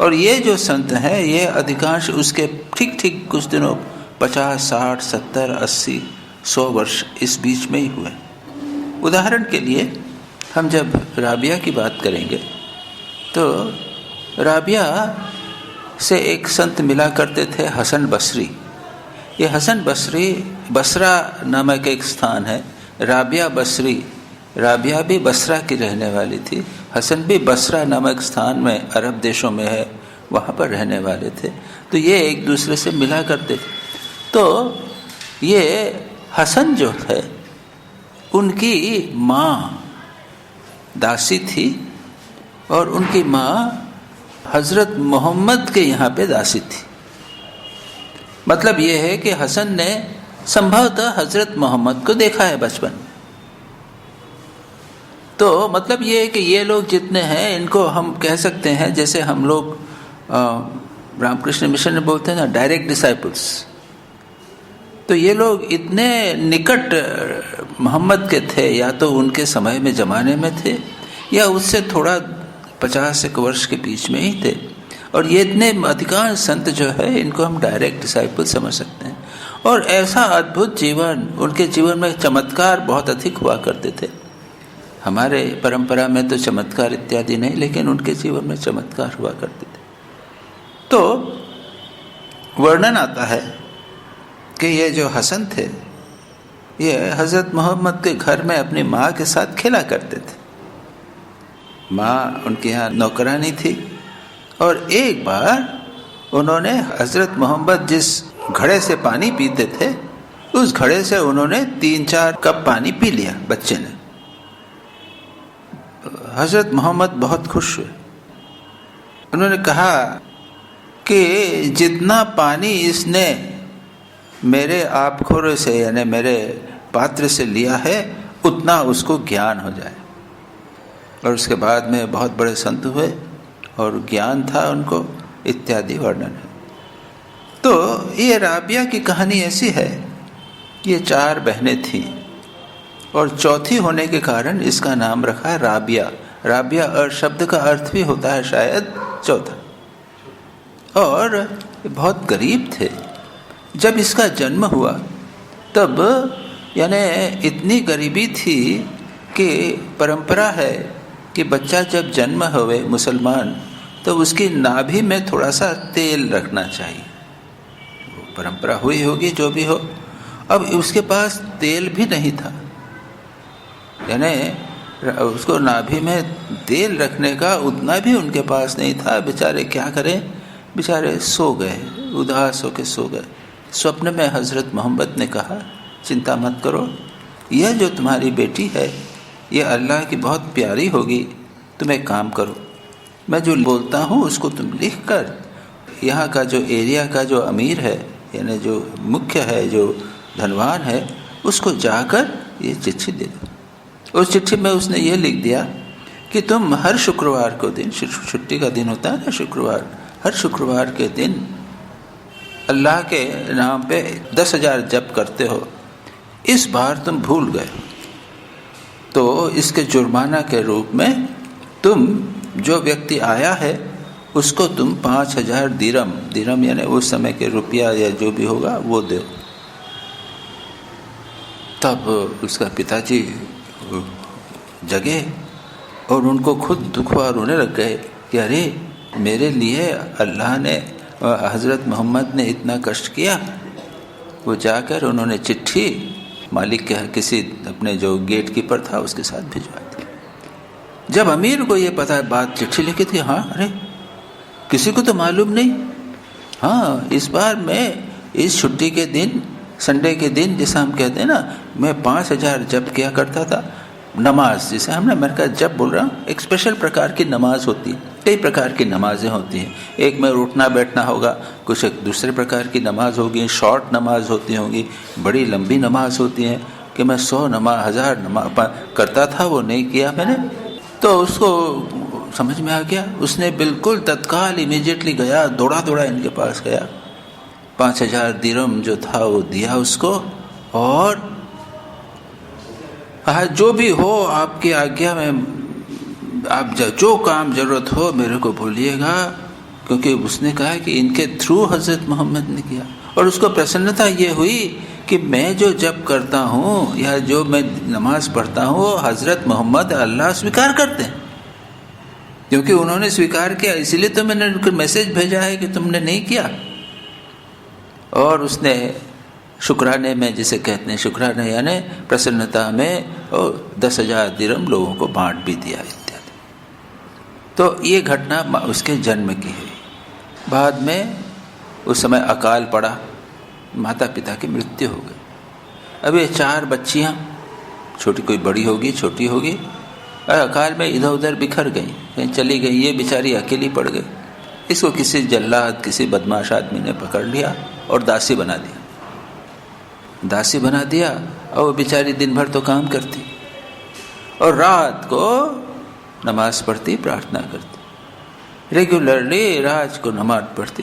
और ये जो संत हैं, ये अधिकांश उसके ठीक कुछ दिनों 50, 60, 70, 80, 100 वर्ष इस बीच में ही हुए। उदाहरण के लिए हम जब राबिया की बात करेंगे तो राबिया से एक संत मिला करते थे, हसन बसरी। ये हसन बसरी, बसरा नामक एक स्थान है, राबिया बसरी, राबिया भी बसरा की रहने वाली थी, हसन भी बसरा नामक स्थान में अरब देशों में है, वहाँ पर रहने वाले थे। तो ये एक दूसरे से मिला करते थे। तो ये हसन जो है, उनकी माँ दासी थी और उनकी माँ हज़रत मोहम्मद के यहाँ पे दासी थी। मतलब ये है कि हसन ने संभवतः हज़रत मोहम्मद को देखा है बचपन। तो मतलब ये है कि ये लोग जितने हैं, इनको हम कह सकते हैं, जैसे हम लोग रामकृष्ण मिशन में बोलते हैं ना, डायरेक्ट डिसाइपल्स। तो ये लोग इतने निकट मोहम्मद के थे, या तो उनके समय में ज़माने में थे, या उससे थोड़ा 50 एक वर्ष के बीच में ही थे। और ये इतने अधिकांश संत जो है, इनको हम डायरेक्ट डिसाइपल समझ सकते हैं। और ऐसा अद्भुत जीवन, उनके जीवन में चमत्कार बहुत अधिक हुआ करते थे। हमारे परंपरा में तो चमत्कार इत्यादि नहीं, लेकिन उनके जीवन में चमत्कार हुआ करते थे। तो वर्णन आता है कि ये जो हसन थे, ये हज़रत मोहम्मद के घर में अपनी माँ के साथ खेला करते थे। माँ उनके यहाँ नौकरानी थी, और एक बार उन्होंने हज़रत मोहम्मद जिस घड़े से पानी पीते थे, उस घड़े से उन्होंने 3-4 कप पानी पी लिया बच्चे ने। हज़रत मोहम्मद बहुत खुश हुए। उन्होंने कहा कि जितना पानी इसने मेरे आबखोरे से, यानी मेरे पात्र से लिया है, उतना उसको ज्ञान हो जाए। और उसके बाद में बहुत बड़े संत हुए और ज्ञान था उनको, इत्यादि वर्णन है। तो ये राबिया की कहानी ऐसी है, ये 4 बहनें थीं और चौथी होने के कारण इसका नाम रखा है राबिया। राबिया और शब्द का अर्थ भी होता है शायद चौथा। और बहुत गरीब थे। जब इसका जन्म हुआ तब यानी इतनी गरीबी थी कि परंपरा है कि बच्चा जब जन्म हुए मुसलमान, तो उसकी नाभि में थोड़ा सा तेल रखना चाहिए। वो परंपरा हुई होगी, जो भी हो। अब उसके पास तेल भी नहीं था, यानी उसको नाभि में तेल रखने का उतना भी उनके पास नहीं था। बेचारे क्या करें, बेचारे सो गए, उदास होकर सो गए। स्वप्न में हज़रत मोहम्मद ने कहा, चिंता मत करो, यह जो तुम्हारी बेटी है ये अल्लाह की बहुत प्यारी होगी। तुम एक काम करो, मैं जो बोलता हूँ उसको तुम लिख कर यहाँ का जो एरिया का जो अमीर है, यानी जो मुख्य है, जो धनवान है, उसको जाकर ये चिट्ठी दे दो। उस चिट्ठी में उसने ये लिख दिया कि तुम हर शुक्रवार को दिन, छुट्टी का दिन होता है ना शुक्रवार, हर शुक्रवार के दिन अल्लाह के नाम पे 10,000 जप करते हो। इस बार तुम भूल गए तो इसके जुर्माना के रूप में तुम, जो व्यक्ति आया है उसको तुम 5,000 दिरम यानी उस समय के रुपया या जो भी होगा वो दो। तब उसका पिताजी जगे और उनको खुद दुख हुआ, रोने लग गए कि अरे मेरे लिए अल्लाह ने, हज़रत मोहम्मद ने इतना कष्ट किया। वो जाकर उन्होंने चिट्ठी मालिक के किसी अपने जो गेट कीपर था उसके साथ भिजवा दी। जब अमीर को ये पता बात, चिट्ठी लिखी थी, हाँ अरे किसी को तो मालूम नहीं, हाँ इस बार मैं इस छुट्टी के दिन, संडे के दिन, जैसा हम कहते हैं ना, मैं 5,000 जप किया करता था। नमाज जिसे हमने, मैंने कहा जप बोल रहा हूँ, एक स्पेशल प्रकार की नमाज होती है, कई प्रकार की नमाजें होती हैं। एक में उठना बैठना होगा, कुछ एक दूसरे प्रकार की नमाज होगी, शॉर्ट नमाज होती होंगी, बड़ी लंबी नमाज होती हैं। कि मैं 100 नमाज 1000 नमाज करता था, वो नहीं किया मैंने। तो उसको समझ में आ गया, उसने बिल्कुल तत्काल इमीडिएटली गया, दौड़ा दौड़ा इनके पास गया, 5,000 दिरहम जो था वो दिया उसको, और जो भी हो आपकी आज्ञा में, आप जो काम जरूरत हो मेरे को बोलिएगा, क्योंकि उसने कहा कि इनके थ्रू हज़रत मोहम्मद ने किया। और उसको प्रसन्नता ये हुई कि मैं जो जप करता हूँ या जो मैं नमाज पढ़ता हूँ वो हज़रत मोहम्मद अल्लाह स्वीकार करते हैं, क्योंकि उन्होंने स्वीकार किया, इसीलिए तो मैंने उनको मैसेज भेजा है कि तुमने नहीं किया। और उसने शुक्राने में, जिसे कहते हैं शुक्राने यानी प्रसन्नता में, और 10,000 दिरहम लोगों को बांट भी दिया इत्यादि। तो ये घटना उसके जन्म की है। बाद में उस समय अकाल पड़ा, माता पिता की मृत्यु हो गई। अब ये 4 बच्चियाँ, छोटी कोई बड़ी होगी छोटी होगी, अकाल में इधर उधर बिखर गई, कहीं चली गई। ये बेचारी अकेली पड़ गई। इसको किसी जल्लाद, किसी बदमाश आदमी ने पकड़ लिया और दासी बना दिया। दासी बना दिया और वो बेचारी दिन भर तो काम करती और रात को नमाज पढ़ती, प्रार्थना करती, रेगुलरली रात को नमाज पढ़ती,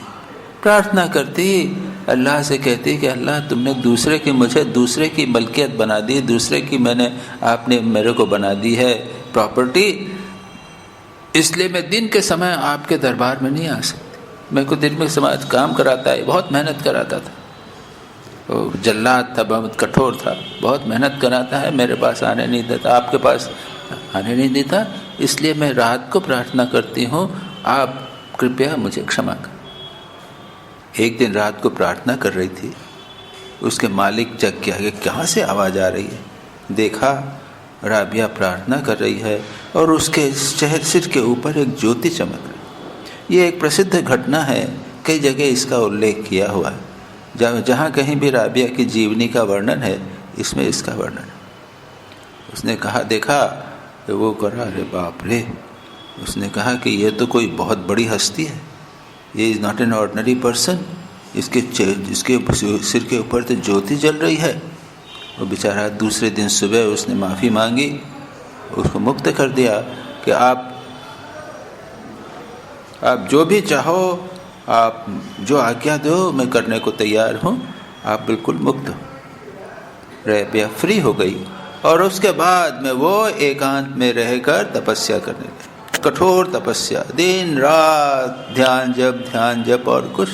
प्रार्थना करती, अल्लाह से कहती कि अल्लाह तुमने दूसरे की, मुझे दूसरे की मलकियत बना दी, दूसरे की आपने मेरे को बना दी है प्रॉपर्टी, इसलिए मैं दिन के समय आपके दरबार में नहीं आ सकती। मेरे को दिन में समाज काम कराता है, बहुत मेहनत कराता था, तो जल्लाद था, बहुत कठोर था, बहुत मेहनत कराता है, मेरे पास आने नहीं देता, आपके पास आने नहीं देता, इसलिए मैं रात को प्रार्थना करती हूँ, आप कृपया मुझे क्षमा कर। एक दिन रात को प्रार्थना कर रही थी, उसके मालिक जग गया कि कहाँ से आवाज़ आ रही है। देखा राबिया प्रार्थना कर रही है और उसके सिर के ऊपर एक ज्योति चमक रही। ये एक प्रसिद्ध घटना है, कई जगह इसका उल्लेख किया हुआ है। जहाँ कहीं भी राबिया की जीवनी का वर्णन है, इसमें इसका वर्णन है। उसने कहा, देखा कि वो करा, अरे बाप रे, उसने कहा कि ये तो कोई बहुत बड़ी हस्ती है, ये is not an ordinary person, इसके सिर के ऊपर तो ज्योति जल रही है। वो बेचारा दूसरे दिन सुबह उसने माफ़ी मांगी, उसको मुक्त कर दिया कि आप जो भी चाहो, आप जो आज्ञा दो मैं करने को तैयार हूँ, आप बिल्कुल मुक्त हो। राबिया फ्री हो गई और उसके बाद में वो एकांत में रहकर तपस्या करने लगी, कठोर तपस्या, दिन रात ध्यान जप और कुछ।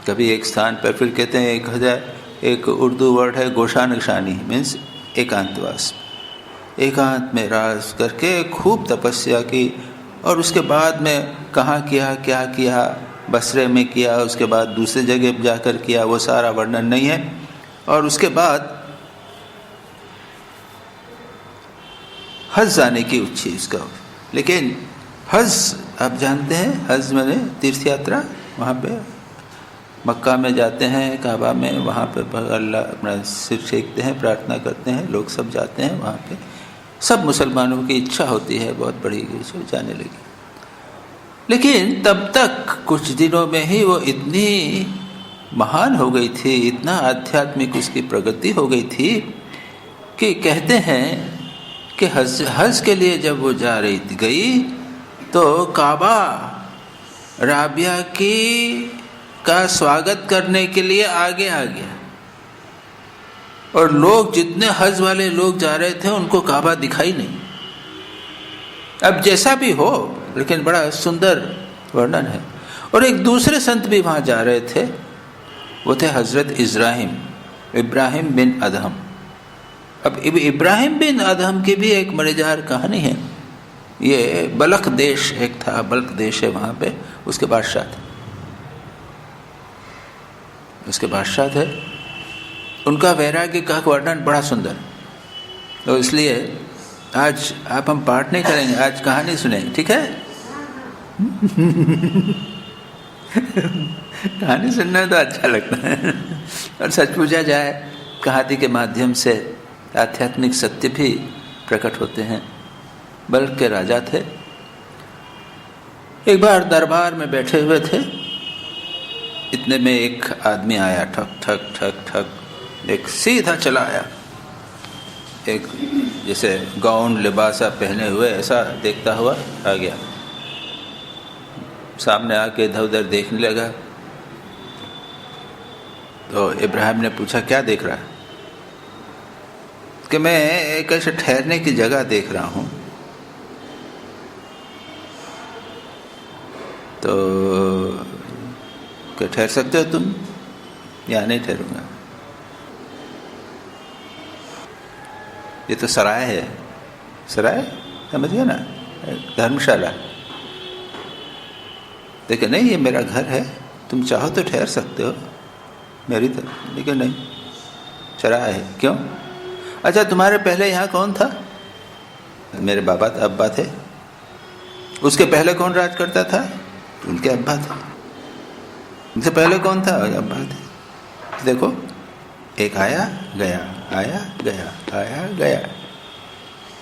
कभी एक स्थान पर फिर कहते हैं एक उर्दू वर्ड है गोशानशानी, मीन्स एकांतवास। एकांत में राज करके खूब तपस्या की, और उसके बाद में कहाँ किया, क्या किया, बसरे में किया, उसके बाद दूसरे जगह जाकर किया, वो सारा वर्णन नहीं है। और उसके बाद हज जाने की इच्छा इसका। लेकिन हज आप जानते हैं, हज मैंने तीर्थ यात्रा, वहाँ पे मक्का में जाते हैं, काबा में, वहाँ पे अल्लाह अपना सिर टेकते हैं, प्रार्थना करते हैं, लोग सब जाते हैं वहाँ पे। सब मुसलमानों की इच्छा होती है, बहुत बड़ी जाने लगी। लेकिन तब तक कुछ दिनों में ही वो इतनी महान हो गई थी, इतना आध्यात्मिक उसकी प्रगति हो गई थी कि कहते हैं कि हज के लिए जब वो जा रही गई तो काबा राबिया की का स्वागत करने के लिए आगे आ गया, और लोग जितने हज वाले लोग जा रहे थे उनको काबा दिखाई नहीं। अब जैसा भी हो, लेकिन बड़ा सुंदर वर्णन है। और एक दूसरे संत भी वहाँ जा रहे थे, वो थे हजरत इब्राहिम बिन अदहम। अब इब्राहिम बिन अदहम की भी एक मजेदार कहानी है। ये बलख देश एक था, बल्ख देश है, वहाँ पे उसके बादशाह थे। उनका वैराग्य का वर्णन बड़ा सुंदर, तो इसलिए आज आप हम पाठ नहीं करेंगे, आज कहानी सुनेंगे, ठीक है? कहानी सुनना तो अच्छा लगता है, और सच पूछा जाए कहानी के माध्यम से आध्यात्मिक सत्य भी प्रकट होते हैं। बल्ख के राजा थे, एक बार दरबार में बैठे हुए थे, इतने में एक आदमी आया, ठक ठक ठक ठक, एक सीधा चला आया, एक जैसे गाउन लिबासा पहने हुए ऐसा देखता हुआ आ गया। सामने आके इधर उधर देखने लगा, तो इब्राहिम ने पूछा क्या देख रहा है? कि मैं एक ऐसे ठहरने की जगह देख रहा हूँ। तो क्या ठहर सकते हो तुम? या नहीं ठहरूंगा, ये तो सराय है, सराय समझ गया ना, धर्मशाला। देखिए नहीं, ये मेरा घर है, तुम चाहो तो ठहर सकते हो मेरी तरफ, लेकिन नहीं, सराय है। क्यों? अच्छा, तुम्हारे पहले यहाँ कौन था? मेरे बाबा अब्बा थे। उसके पहले कौन राज करता था? उनके अब्बा थे। उनसे पहले कौन था? अब्बा थे। देखो, एक आया गया, आया गया, आया गया।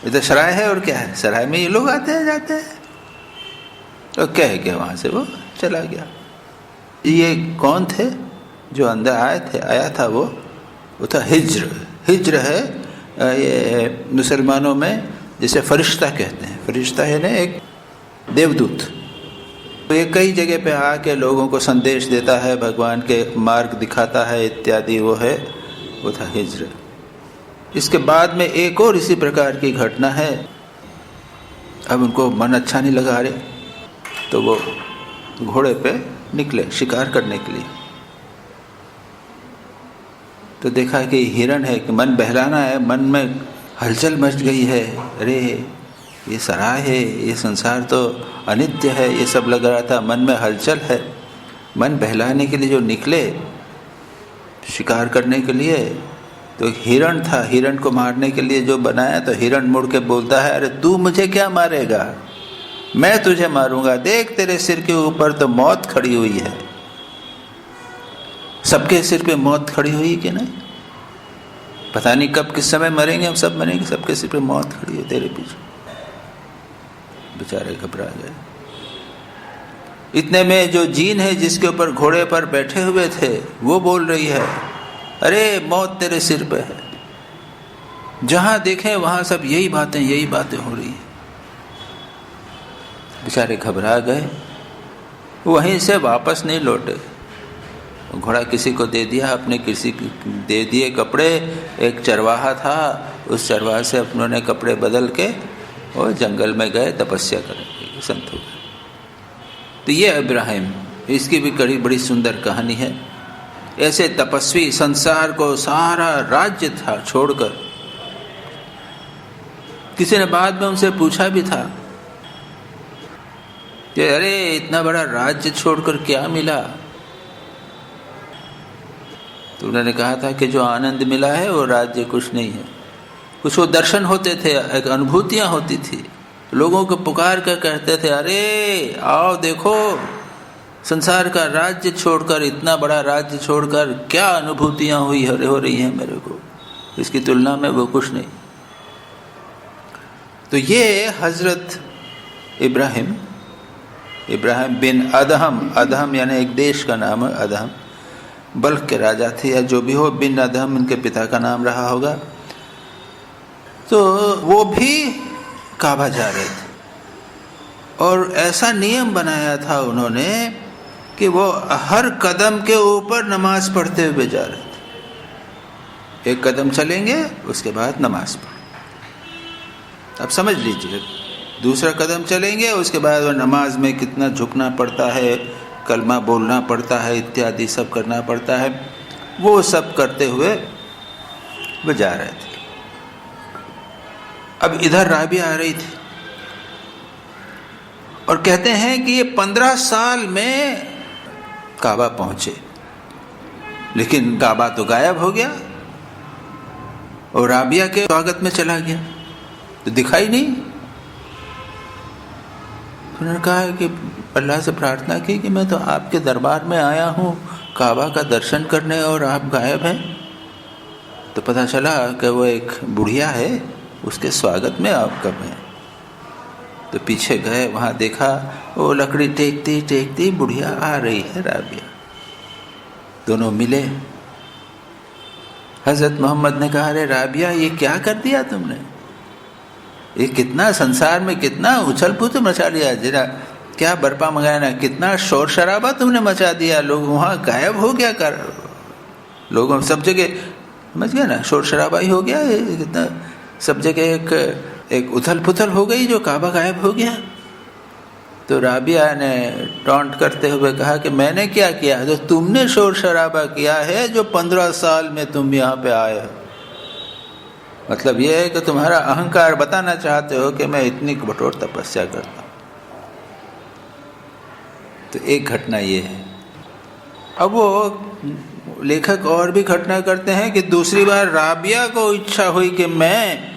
ये तो सराय है, और क्या है? सराय में ये लोग आते हैं जाते हैं। तो कह के वहाँ से वो चला गया। ये कौन थे जो अंदर आया था? वो था हिज्र। हिज्र है ये मुसलमानों में जिसे फरिश्ता कहते हैं। फरिश्ता है ना, एक देवदूत। तो ये कई जगह पे आके लोगों को संदेश देता है, भगवान के मार्ग दिखाता है इत्यादि, वो था हिज्र। इसके बाद में एक और इसी प्रकार की घटना है। अब उनको मन अच्छा नहीं लगा रहे, तो वो घोड़े पे निकले शिकार करने के लिए। तो देखा कि हिरण है, कि मन बहलाना है, मन में हलचल मच गई है। अरे ये सराय है, ये संसार तो अनित्य है, ये सब लग रहा था। मन में हलचल है, मन बहलाने के लिए जो निकले शिकार करने के लिए, तो हिरण था। हिरण को मारने के लिए जो बनाया, तो हिरण मुड़ के बोलता है, अरे तू मुझे क्या मारेगा, मैं तुझे मारूंगा। देख तेरे सिर के ऊपर तो मौत खड़ी हुई है। सबके सिर पे मौत खड़ी हुई कि नहीं, पता नहीं कब किस समय मरेंगे, हम सब मरेंगे, सबके सिर पे मौत खड़ी है तेरे पीछे। बेचारे घबरा गए। इतने में जो जीन है जिसके ऊपर घोड़े पर बैठे हुए थे, वो बोल रही है, अरे मौत तेरे सिर पे है। जहां देखें वहां सब यही बातें हो रही है। बेचारे घबरा गए, वहीं से वापस नहीं लौटे। घोड़ा किसी को दे दिया, अपने किसी दे दिए कपड़े। एक चरवाहा था, उस चरवाहा से उन्होंने कपड़े बदल के और जंगल में गए तपस्या करने, संत हो गए। तो ये इब्राहिम, इसकी भी बड़ी सुंदर कहानी है। ऐसे तपस्वी संसार को सारा राज्य था छोड़कर किसी ने बाद में उनसे पूछा भी था कि अरे इतना बड़ा राज्य छोड़कर क्या मिला? तो उन्होंने कहा था कि जो आनंद मिला है वो राज्य कुछ नहीं है, कुछ वो दर्शन होते थे, एक अनुभूतियाँ होती थी, लोगों को पुकार कर कहते थे अरे आओ देखो, संसार का राज्य छोड़कर, इतना बड़ा राज्य छोड़कर क्या अनुभूतियाँ हो रही हैं मेरे को, इसकी तुलना में वो कुछ नहीं। तो ये हजरत इब्राहिम बिन अदहम यानी एक देश का नाम है, अदहम बल्ख के राजा थे या जो भी हो, बिन अदहम इनके पिता का नाम रहा होगा। तो वो भी काबा जा रहे थे और ऐसा नियम बनाया था उन्होंने कि वो हर कदम के ऊपर नमाज पढ़ते हुए जा रहे थे। एक कदम चलेंगे उसके बाद नमाज पढ़, अब समझ लीजिए, दूसरा कदम चलेंगे उसके बाद वो नमाज में कितना झुकना पड़ता है, कलमा बोलना पड़ता है, इत्यादि सब करना पड़ता है। वो सब करते हुए वो जा रहे थे। अब इधर राबिया आ रही थी और कहते हैं कि ये 15 साल में काबा पहुंचे, लेकिन काबा तो गायब हो गया और राबिया के स्वागत में चला गया, तो दिखाई नहीं। उन्होंने कहा कि अल्लाह से प्रार्थना की कि मैं तो आपके दरबार में आया हूँ काबा का दर्शन करने और आप गायब हैं। तो पता चला कि वो एक बुढ़िया है, उसके स्वागत में आप कब हैं। तो पीछे गए, वहाँ देखा वो लकड़ी टेकती बुढ़िया आ रही है राबिया। दोनों मिले। हजरत मोहम्मद ने कहा अरे राबिया ये क्या कर दिया तुमने, ये कितना संसार में कितना उछल पुथल मचा दिया, जरा क्या बर्पा मंगाया ना, कितना शोर शराबा तुमने मचा दिया, लोग वहाँ गायब हो गया कर, लोगों सब जगह समझ गया ना, शोर शराबा ही हो गया, कितना सब जगह एक उथल पुथल हो गई जो काबा गायब हो गया। तो राबिया ने टॉन्ट करते हुए कहा कि मैंने क्या किया, तो तुमने शोर शराबा किया है जो 15 साल में तुम यहाँ पे आए हो। मतलब ये है कि तुम्हारा अहंकार बताना चाहते हो कि मैं इतनी कठोर तपस्या करता हूँ। तो एक घटना ये है। अब वो लेखक और भी घटना करते हैं कि दूसरी बार राबिया को इच्छा हुई कि मैं,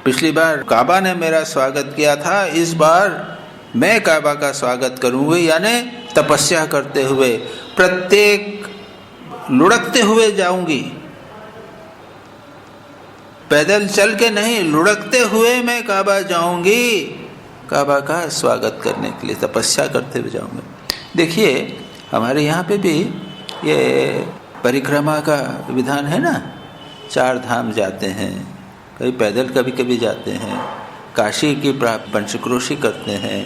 पिछली बार काबा ने मेरा स्वागत किया था, इस बार मैं काबा का स्वागत करूंगी, यानी तपस्या करते हुए, प्रत्येक लुढ़कते हुए जाऊंगी, पैदल चल के नहीं, लुढ़कते हुए मैं काबा जाऊंगी, काबा का स्वागत करने के लिए तपस्या करते हुए जाऊंगा। देखिए हमारे यहाँ पे भी ये परिक्रमा का विधान है ना, 4 धाम जाते हैं, कभी पैदल कभी कभी जाते हैं, काशी की पंचक्रोशी करते हैं,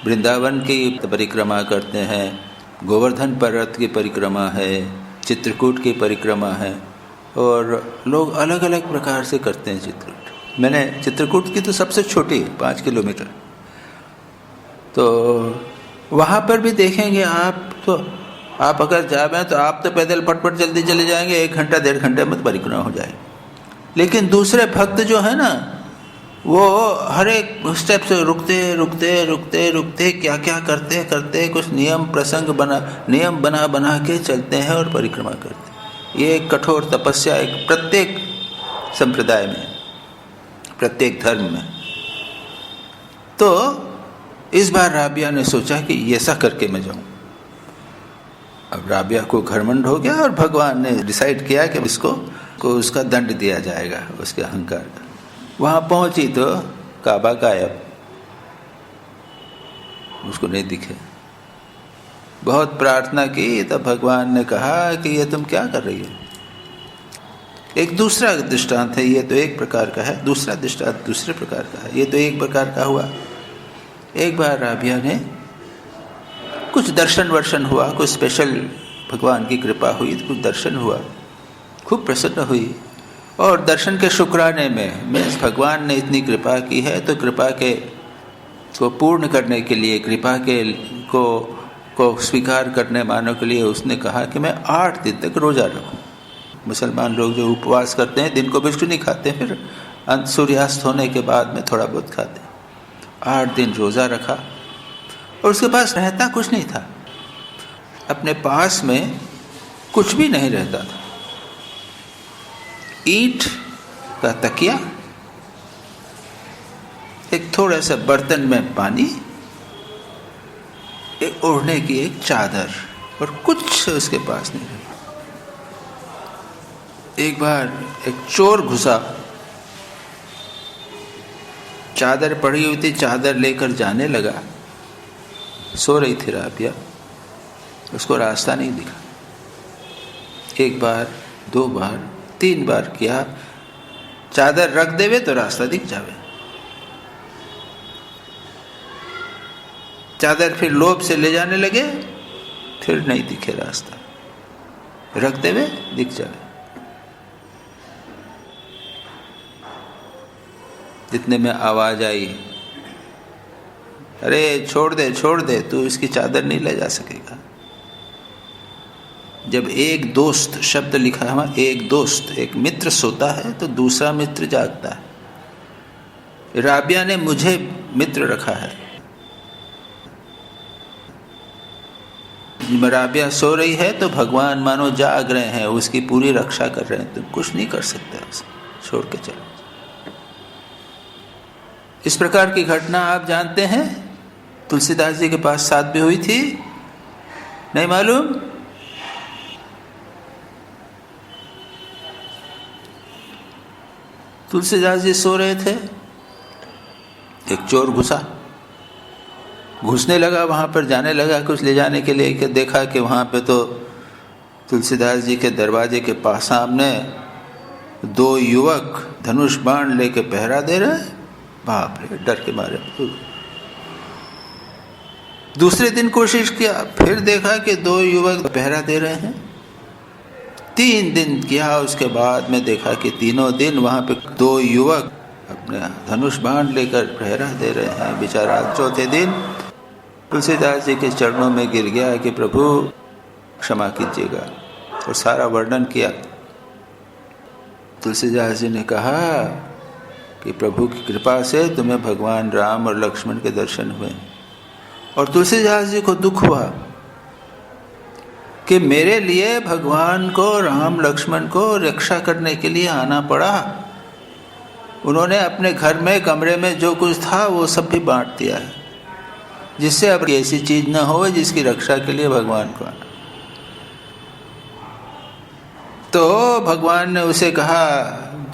वृंदावन की परिक्रमा करते हैं, गोवर्धन पर्वत की परिक्रमा है, चित्रकूट की परिक्रमा है, और लोग अलग अलग प्रकार से करते हैं चित्रकूट। मैंने चित्रकूट की तो सबसे छोटी 5 किलोमीटर, तो वहाँ पर भी देखेंगे आप, तो आप अगर जाएं तो आप तो पैदल फटफट जल्दी चले जाएंगे, 1 घंटा 1.5 घंटे में परिक्रमा हो जाएगी। लेकिन दूसरे भक्त जो है ना, वो हर एक स्टेप से रुकते क्या क्या करते कुछ नियम बना के चलते हैं और परिक्रमा करते हैं। ये एक कठोर तपस्या एक प्रत्येक संप्रदाय में, प्रत्येक धर्म में। तो इस बार राबिया ने सोचा कि ऐसा करके मैं जाऊं। अब राबिया को घमंड हो गया और भगवान ने डिसाइड किया कि इसको उसका दंड दिया जाएगा, उसके अहंकार का। वहां पहुंची तो काबा गायब, उसको नहीं दिखे। बहुत प्रार्थना की तब भगवान ने कहा कि ये तुम क्या कर रही हो। एक दूसरा दृष्टांत है, ये तो एक प्रकार का है, दूसरा दृष्टांत दूसरे प्रकार का है। ये तो एक प्रकार का हुआ। एक बार राबिया ने कुछ दर्शन वर्शन हुआ, कुछ स्पेशल भगवान की कृपा हुई, कुछ दर्शन हुआ, खूब प्रसन्न हुई, और दर्शन के शुक्राने में भगवान ने इतनी कृपा की है तो कृपा के को पूर्ण करने के लिए, कृपा के को स्वीकार करने मानों के लिए उसने कहा कि मैं 8 दिन तक रोजा रखूं। मुसलमान लोग जो उपवास करते हैं दिन को बिल्कुल नहीं खाते, फिर सूर्यास्त होने के बाद में थोड़ा बहुत खाते हैं। 8 दिन रोज़ा रखा और उसके पास रहता कुछ नहीं था, अपने पास में कुछ भी नहीं रहता था। ईंट का तकिया, एक थोड़ा सा बर्तन में पानी, एक ओढ़ने की एक चादर, और कुछ उसके पास नहीं रहा। एक बार एक चोर घुसा, चादर पड़ी हुई थी, चादर लेकर जाने लगा। सो रही थी राबिया, उसको रास्ता नहीं दिखा। 1 बार 2 बार 3 बार किया, चादर रख देवे तो रास्ता दिख जावे। चादर फिर लोभ से ले जाने लगे, फिर नहीं दिखे रास्ता, रख देवे दिख जावे। इतने में आवाज आई, अरे छोड़ दे, तू इसकी चादर नहीं ले जा सकेगा। जब एक दोस्त शब्द लिखा है वहाँ, एक दोस्त, एक मित्र सोता है तो दूसरा मित्र जागता है। राबिया ने मुझे मित्र रखा है। राबिया सो रही है तो भगवान मानो जाग रहे हैं, उसकी पूरी रक्षा कर रहे हैं। तुम कुछ नहीं कर सकते, उसे छोड़ के चलो। इस प्रकार की घटना आप जानते हैं, तुलसीदास जी के पास साथ भी हुई थी, नहीं मालूम? तुलसीदास जी सो रहे थे, एक चोर घुसने लगा, वहां पर जाने लगा कुछ ले जाने के लिए, कि देखा कि वहां पे तो तुलसीदास जी के दरवाजे के पास सामने 2 युवक धनुष बाण लेके पहरा दे रहे हैं। बाप रे, डर के मारे। दूसरे दिन कोशिश किया, फिर देखा कि 2 युवक पहरा दे रहे हैं। 3 दिन किया, उसके बाद में देखा कि तीनों दिन वहां पे 2 युवक अपने धनुष बाण लेकर पहरा दे रहे हैं। बेचारा चौथे दिन तुलसीदास जी के चरणों में गिर गया कि प्रभु क्षमा कीजिएगा, और सारा वर्णन किया। तुलसीदास जी ने कहा कि प्रभु की कृपा से तुम्हें भगवान राम और लक्ष्मण के दर्शन हुए। और तुलसीदास जी को दुख हुआ कि मेरे लिए भगवान को, राम लक्ष्मण को रक्षा करने के लिए आना पड़ा। उन्होंने अपने घर में कमरे में जो कुछ था वो सब भी बांट दिया है, जिससे अब ऐसी चीज न हो जिसकी रक्षा के लिए भगवान को आना। तो भगवान ने उसे कहा,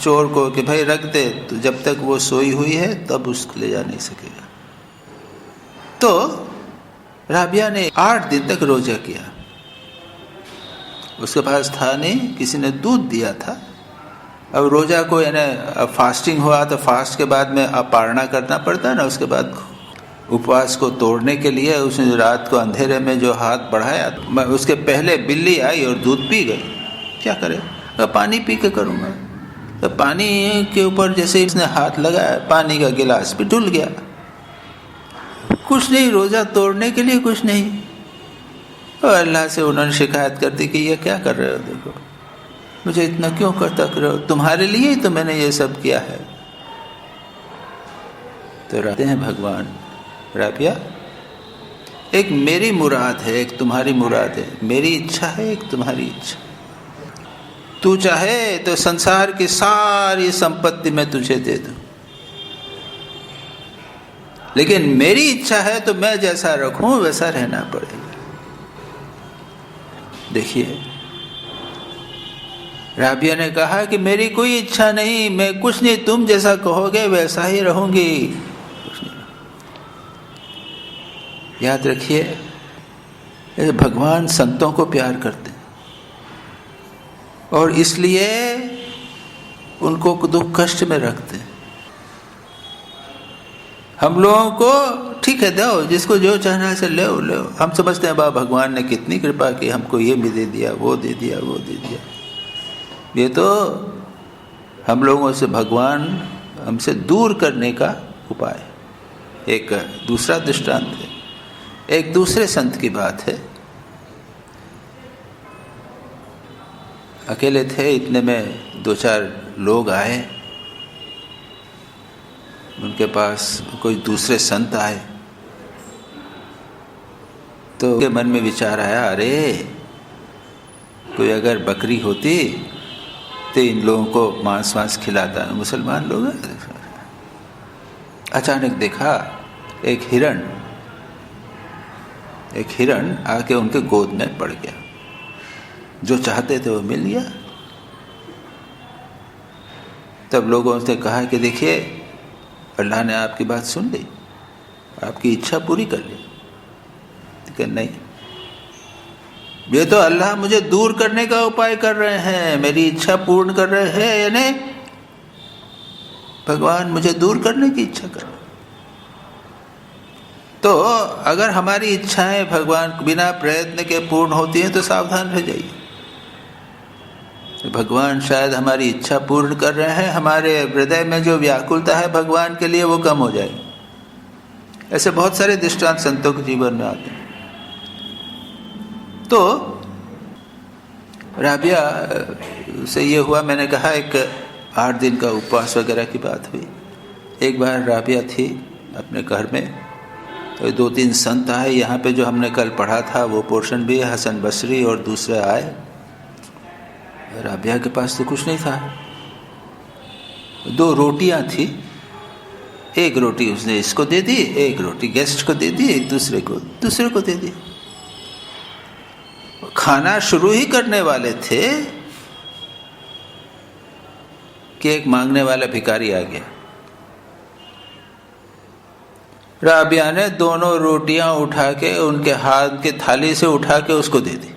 चोर को, कि भाई रख दे, तो जब तक वो सोई हुई है तब उसको ले जा नहीं सकेगा। तो राबिया ने 8 दिन तक रोजा किया। उसके पास था नहीं, किसी ने दूध दिया था। अब रोजा को यानी फास्टिंग हुआ तो फास्ट के बाद में अपारणा करना पड़ता है ना, उसके बाद उपवास को तोड़ने के लिए उसने रात को अंधेरे में जो हाथ बढ़ाया, उसके पहले बिल्ली आई और दूध पी गई। क्या करे, तो पानी पी के करूँगा। तो पानी के ऊपर जैसे इसने हाथ लगाया, पानी का गिलास भी डुल गया। कुछ नहीं, रोजा तोड़ने के लिए कुछ नहीं। और अल्लाह से उन्होंने शिकायत कर दी कि ये क्या कर रहे हो, देखो मुझे इतना क्यों करता कर रहे हो, तुम्हारे लिए ही तो मैंने ये सब किया है। तो रहते हैं भगवान, राबिया एक मेरी मुराद है, एक तुम्हारी मुराद है। मेरी इच्छा है, एक तुम्हारी इच्छा। तू चाहे तो संसार की सारी संपत्ति मैं तुझे दे दूं, लेकिन मेरी इच्छा है तो मैं जैसा रखूं वैसा रहना पड़ेगा। देखिए, राबिया ने कहा कि मेरी कोई इच्छा नहीं, मैं कुछ नहीं, तुम जैसा कहोगे वैसा ही रहूंगी। कुछ नहीं। याद रखिए, भगवान संतों को प्यार करते हैं और इसलिए उनको दुख कष्ट में रखते हैं। हम लोगों को ठीक है, दो, जिसको जो चाहना है से ले लो। हम समझते हैं बा भगवान ने कितनी कृपा की, हमको ये भी दे दिया, वो दे दिया, वो दे दिया। ये तो हम लोगों से भगवान हमसे दूर करने का उपाय। एक दूसरा दृष्टांत है, एक दूसरे संत की बात है। अकेले थे, इतने में 2-4 लोग आए, उनके पास कोई दूसरे संत आए, तो उनके मन में विचार आया, अरे कोई अगर बकरी होती तो इन लोगों को मांस वांस खिलाता, मुसलमान लोग हैं। अचानक देखा एक हिरण आके उनके गोद में पड़ गया, जो चाहते थे वो मिल गया। तब लोगों ने कहा कि देखिए, अल्लाह ने आपकी बात सुन ली, आपकी इच्छा पूरी कर ली। कि नहीं, ये तो अल्लाह मुझे दूर करने का उपाय कर रहे हैं, मेरी इच्छा पूर्ण कर रहे हैं, यानी भगवान मुझे दूर करने की इच्छा कर रहे हैं। तो अगर हमारी इच्छाएं भगवान बिना प्रयत्न के पूर्ण होती हैं तो सावधान रह जाइए। भगवान शायद हमारी इच्छा पूर्ण कर रहे हैं, हमारे हृदय में जो व्याकुलता है भगवान के लिए वो कम हो जाएगी। ऐसे बहुत सारे दृष्टांत संतों के जीवन में आते हैं। तो राबिया से ये हुआ, मैंने कहा एक 8 दिन का उपवास वगैरह की बात हुई। एक बार राबिया थी अपने घर में, तो 2-3 संत आए, यहाँ पे जो हमने कल पढ़ा था वो पोर्शन भी है, हसन बसरी और दूसरे आए। राबिया के पास तो कुछ नहीं था, 2 रोटियां थी, एक रोटी उसने इसको दे दी, एक रोटी गेस्ट को दे दी, एक दूसरे को दे दी। खाना शुरू ही करने वाले थे कि एक मांगने वाला भिखारी आ गया। राबिया ने दोनों रोटियां उठा के उनके हाथ के थाली से उठा के उसको दे दी।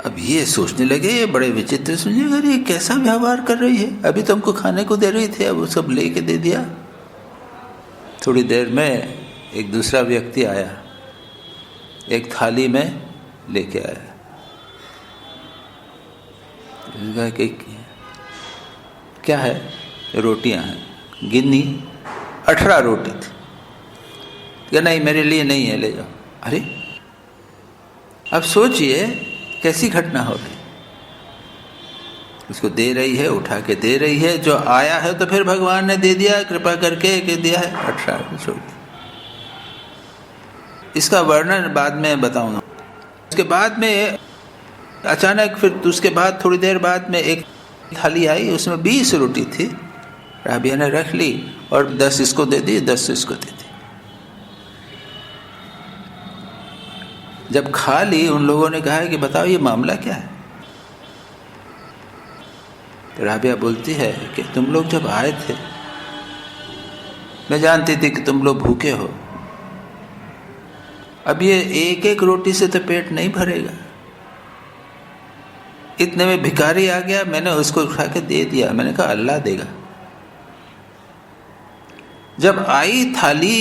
अब ये सोचने लगे, ये बड़े विचित्र सुनिए, अरे ये कैसा व्यवहार कर रही है, अभी तो हमको खाने को दे रही थी, अब वो सब लेके दे दिया। थोड़ी देर में एक दूसरा व्यक्ति आया, एक थाली में लेके आया। कि क्या है? रोटियां हैं, गिनी 18 रोटी थी। क्या नहीं, मेरे लिए नहीं है, ले जाओ। अरे अब सोचिए कैसी घटना हो रही, उसको दे रही है, उठा के दे रही है, जो आया है तो फिर भगवान ने दे दिया कृपा करके कि दिया है, 18 छोड़ दी। इसका वर्णन बाद में बताऊंगा। उसके बाद में अचानक फिर उसके बाद थोड़ी देर बाद में एक थाली आई, उसमें 20 रोटी थी। राबिया ने रख ली और 10 इसको दे दी, 10 इसको दे दी। जब खा ली, उन लोगों ने कहा कि बताओ ये मामला क्या है? तो राबिया बोलती है कि तुम लोग जब आए थे, मैं जानती थी कि तुम लोग भूखे हो, अब ये एक एक रोटी से तो पेट नहीं भरेगा। इतने में भिखारी आ गया, मैंने उसको उठा के दे दिया। मैंने कहा अल्लाह देगा। जब आई थाली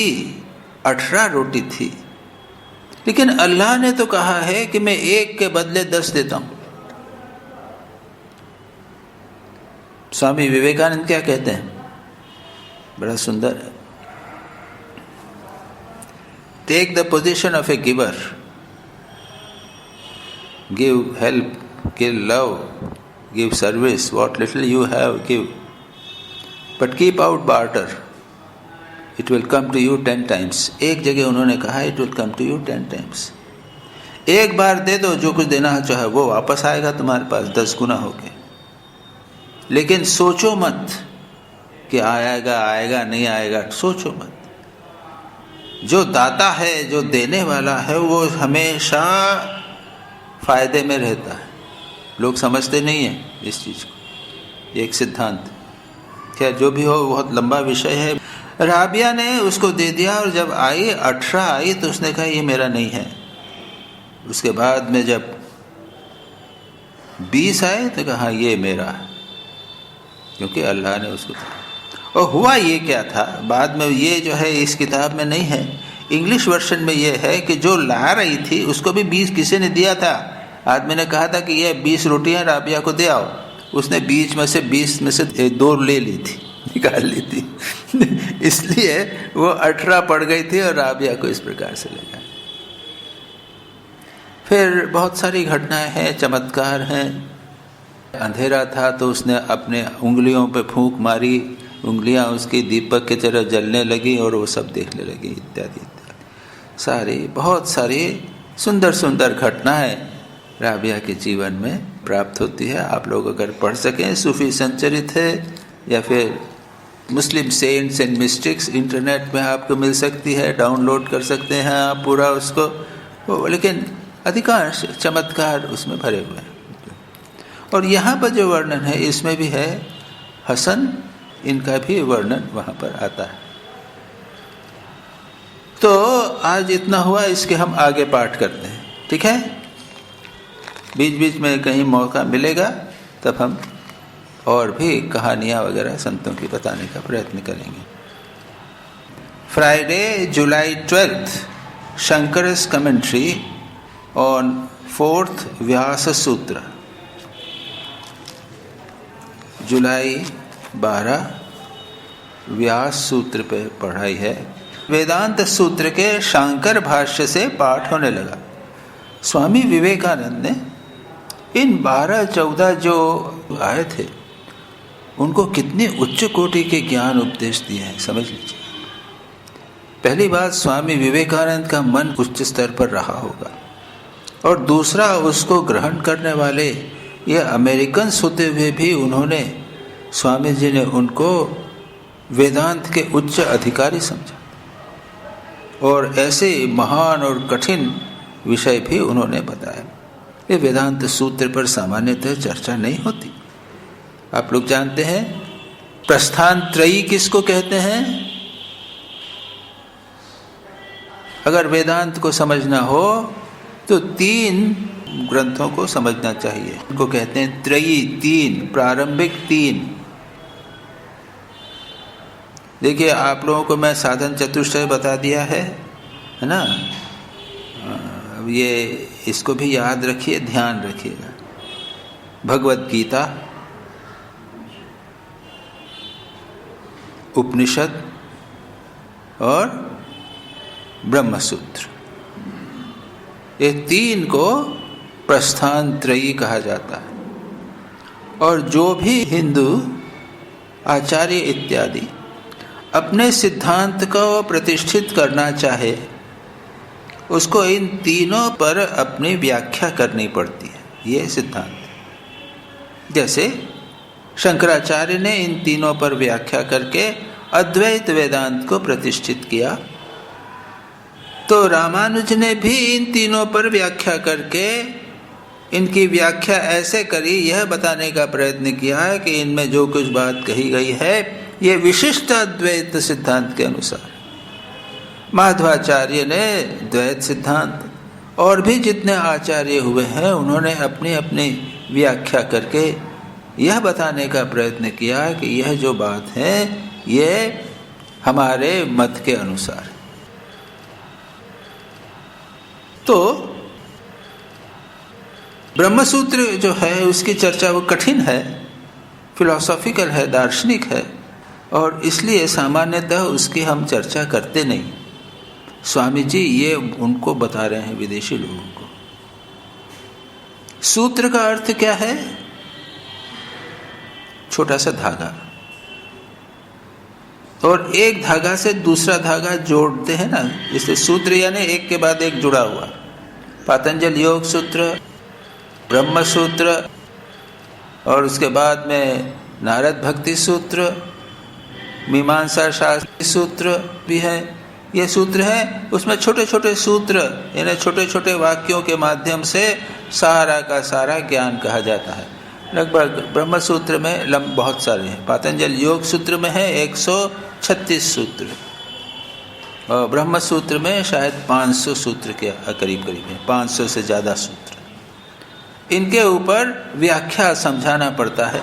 18 रोटी थी, लेकिन अल्लाह ने तो कहा है कि मैं एक के बदले 10 देता हूं। स्वामी विवेकानंद क्या कहते हैं, बड़ा सुंदर है, take the position of a giver, give help, give love, give service, what little you have give, but keep out barter, it will come to you 10 times। एक जगह उन्होंने कहा it will come to you 10 times। एक बार दे दो, जो कुछ देना चाहे वो वापस आएगा तुम्हारे पास 10 गुना होके। लेकिन सोचो मत कि आएगा नहीं आएगा, सोचो मत। जो दाता है, जो देने वाला है, वो हमेशा फायदे में रहता है। लोग समझते नहीं है इस चीज को, एक सिद्धांत। क्या जो भी हो, बहुत लंबा विषय है। राबिया ने उसको दे दिया और जब आई 18 आई तो उसने कहा ये मेरा नहीं है। उसके बाद में जब 20 आए तो कहा ये मेरा है, क्योंकि अल्लाह ने उसको दिया। और हुआ ये क्या था, बाद में ये जो है इस किताब में नहीं है, इंग्लिश वर्जन में ये है कि जो ला रही थी उसको भी 20 किसी ने दिया था। आदमी ने कहा था कि ये 20 रोटियां राबिया को दे आओ, उसने 20 में से 2 ले ली थी, निकाल ली थी। इसलिए वो 18 पड़ गई थी और राबिया को इस प्रकार से लगा। फिर बहुत सारी घटनाएं हैं, चमत्कार हैं, अंधेरा था तो उसने अपने उंगलियों पे फूंक मारी, उंगलियां उसकी दीपक की तरह जलने लगी और वो सब देखने लगी, इत्यादि इत्यादि। सारी बहुत सारी सुंदर सुंदर घटनाएं राबिया के जीवन में प्राप्त होती है। आप लोग अगर पढ़ सकें, सूफी संचरित है या फिर मुस्लिम सेंट्स एंड मिस्टिक्स इंटरनेट में आपको मिल सकती है, डाउनलोड कर सकते हैं आप पूरा उसको, लेकिन अधिकांश चमत्कार उसमें भरे हुए हैं। और यहाँ पर जो वर्णन है इसमें भी है, हसन इनका भी वर्णन वहाँ पर आता है। तो आज इतना हुआ, इसके हम आगे पाठ करते हैं, ठीक है? बीच बीच में कहीं मौका मिलेगा तब हम और भी कहानियाँ वगैरह संतों की बताने का प्रयत्न करेंगे। Friday July 12th, शंकर's commentary on 4th व्यास सूत्र। जुलाई 12 व्यास सूत्र पे पढ़ाई है। वेदांत सूत्र के शांकर भाष्य से पाठ होने लगा। स्वामी विवेकानंद ने इन 12-14 जो आए थे उनको कितने उच्च कोटि के ज्ञान उपदेश दिए हैं, समझ लीजिए। पहली बात, स्वामी विवेकानंद का मन उच्च स्तर पर रहा होगा, और दूसरा, उसको ग्रहण करने वाले ये अमेरिकन होते हुए भी उन्होंने, स्वामी जी ने उनको वेदांत के उच्च अधिकारी समझा, और ऐसे महान और कठिन विषय भी उन्होंने बताया। ये वेदांत सूत्र पर सामान्यतः चर्चा नहीं होती। आप लोग जानते हैं प्रस्थान त्रयी किसको कहते हैं? अगर वेदांत को समझना हो तो 3 ग्रंथों को समझना चाहिए। उनको कहते हैं त्रयी, 3 प्रारंभिक 3। देखिए, आप लोगों को मैं साधन चतुष्टय बता दिया है ना? ये इसको भी याद रखिए, ध्यान रखिएगा। भगवत गीता, उपनिषद और ब्रह्मसूत्र, ये 3 को प्रस्थान त्रयी कहा जाता है। और जो भी हिंदू आचार्य इत्यादि अपने सिद्धांत को प्रतिष्ठित करना चाहे, उसको इन तीनों पर अपनी व्याख्या करनी पड़ती है। ये सिद्धांत, जैसे शंकराचार्य ने इन तीनों पर व्याख्या करके अद्वैत वेदांत को प्रतिष्ठित किया, तो रामानुज ने भी इन तीनों पर व्याख्या करके इनकी व्याख्या ऐसे करी, यह बताने का प्रयत्न किया है कि इनमें जो कुछ बात कही गई है ये विशिष्ट अद्वैत सिद्धांत के अनुसार। माधवाचार्य ने द्वैत सिद्धांत, और भी जितने आचार्य हुए हैं उन्होंने अपनी अपनी व्याख्या करके यह बताने का प्रयत्न किया कि यह जो बात है ये हमारे मत के अनुसार। तो ब्रह्मसूत्र जो है उसकी चर्चा वो कठिन है, फिलोसॉफिकल है, दार्शनिक है, और इसलिए सामान्यतः उसकी हम चर्चा करते नहीं। स्वामी जी ये उनको बता रहे हैं, विदेशी लोगों को। सूत्र का अर्थ क्या है? छोटा सा धागा, और एक धागा से दूसरा धागा जोड़ते हैं ना, इसलिए सूत्र यानी एक के बाद एक जुड़ा हुआ। पातंजल योग सूत्र, ब्रह्म सूत्र, और उसके बाद में नारद भक्ति सूत्र, मीमांसा शास्त्री सूत्र भी है। ये सूत्र है, उसमें छोटे छोटे सूत्र, यानी छोटे छोटे वाक्यों के माध्यम से सारा का सारा ज्ञान कहा जाता है। लगभग ब्रह्म सूत्र में बहुत सारे हैं, पातंजल योग सूत्र में है 136 सूत्र, और ब्रह्म सूत्र में शायद 500 सूत्र के करीब करीब है, 500 से ज़्यादा सूत्र। इनके ऊपर व्याख्या समझाना पड़ता है।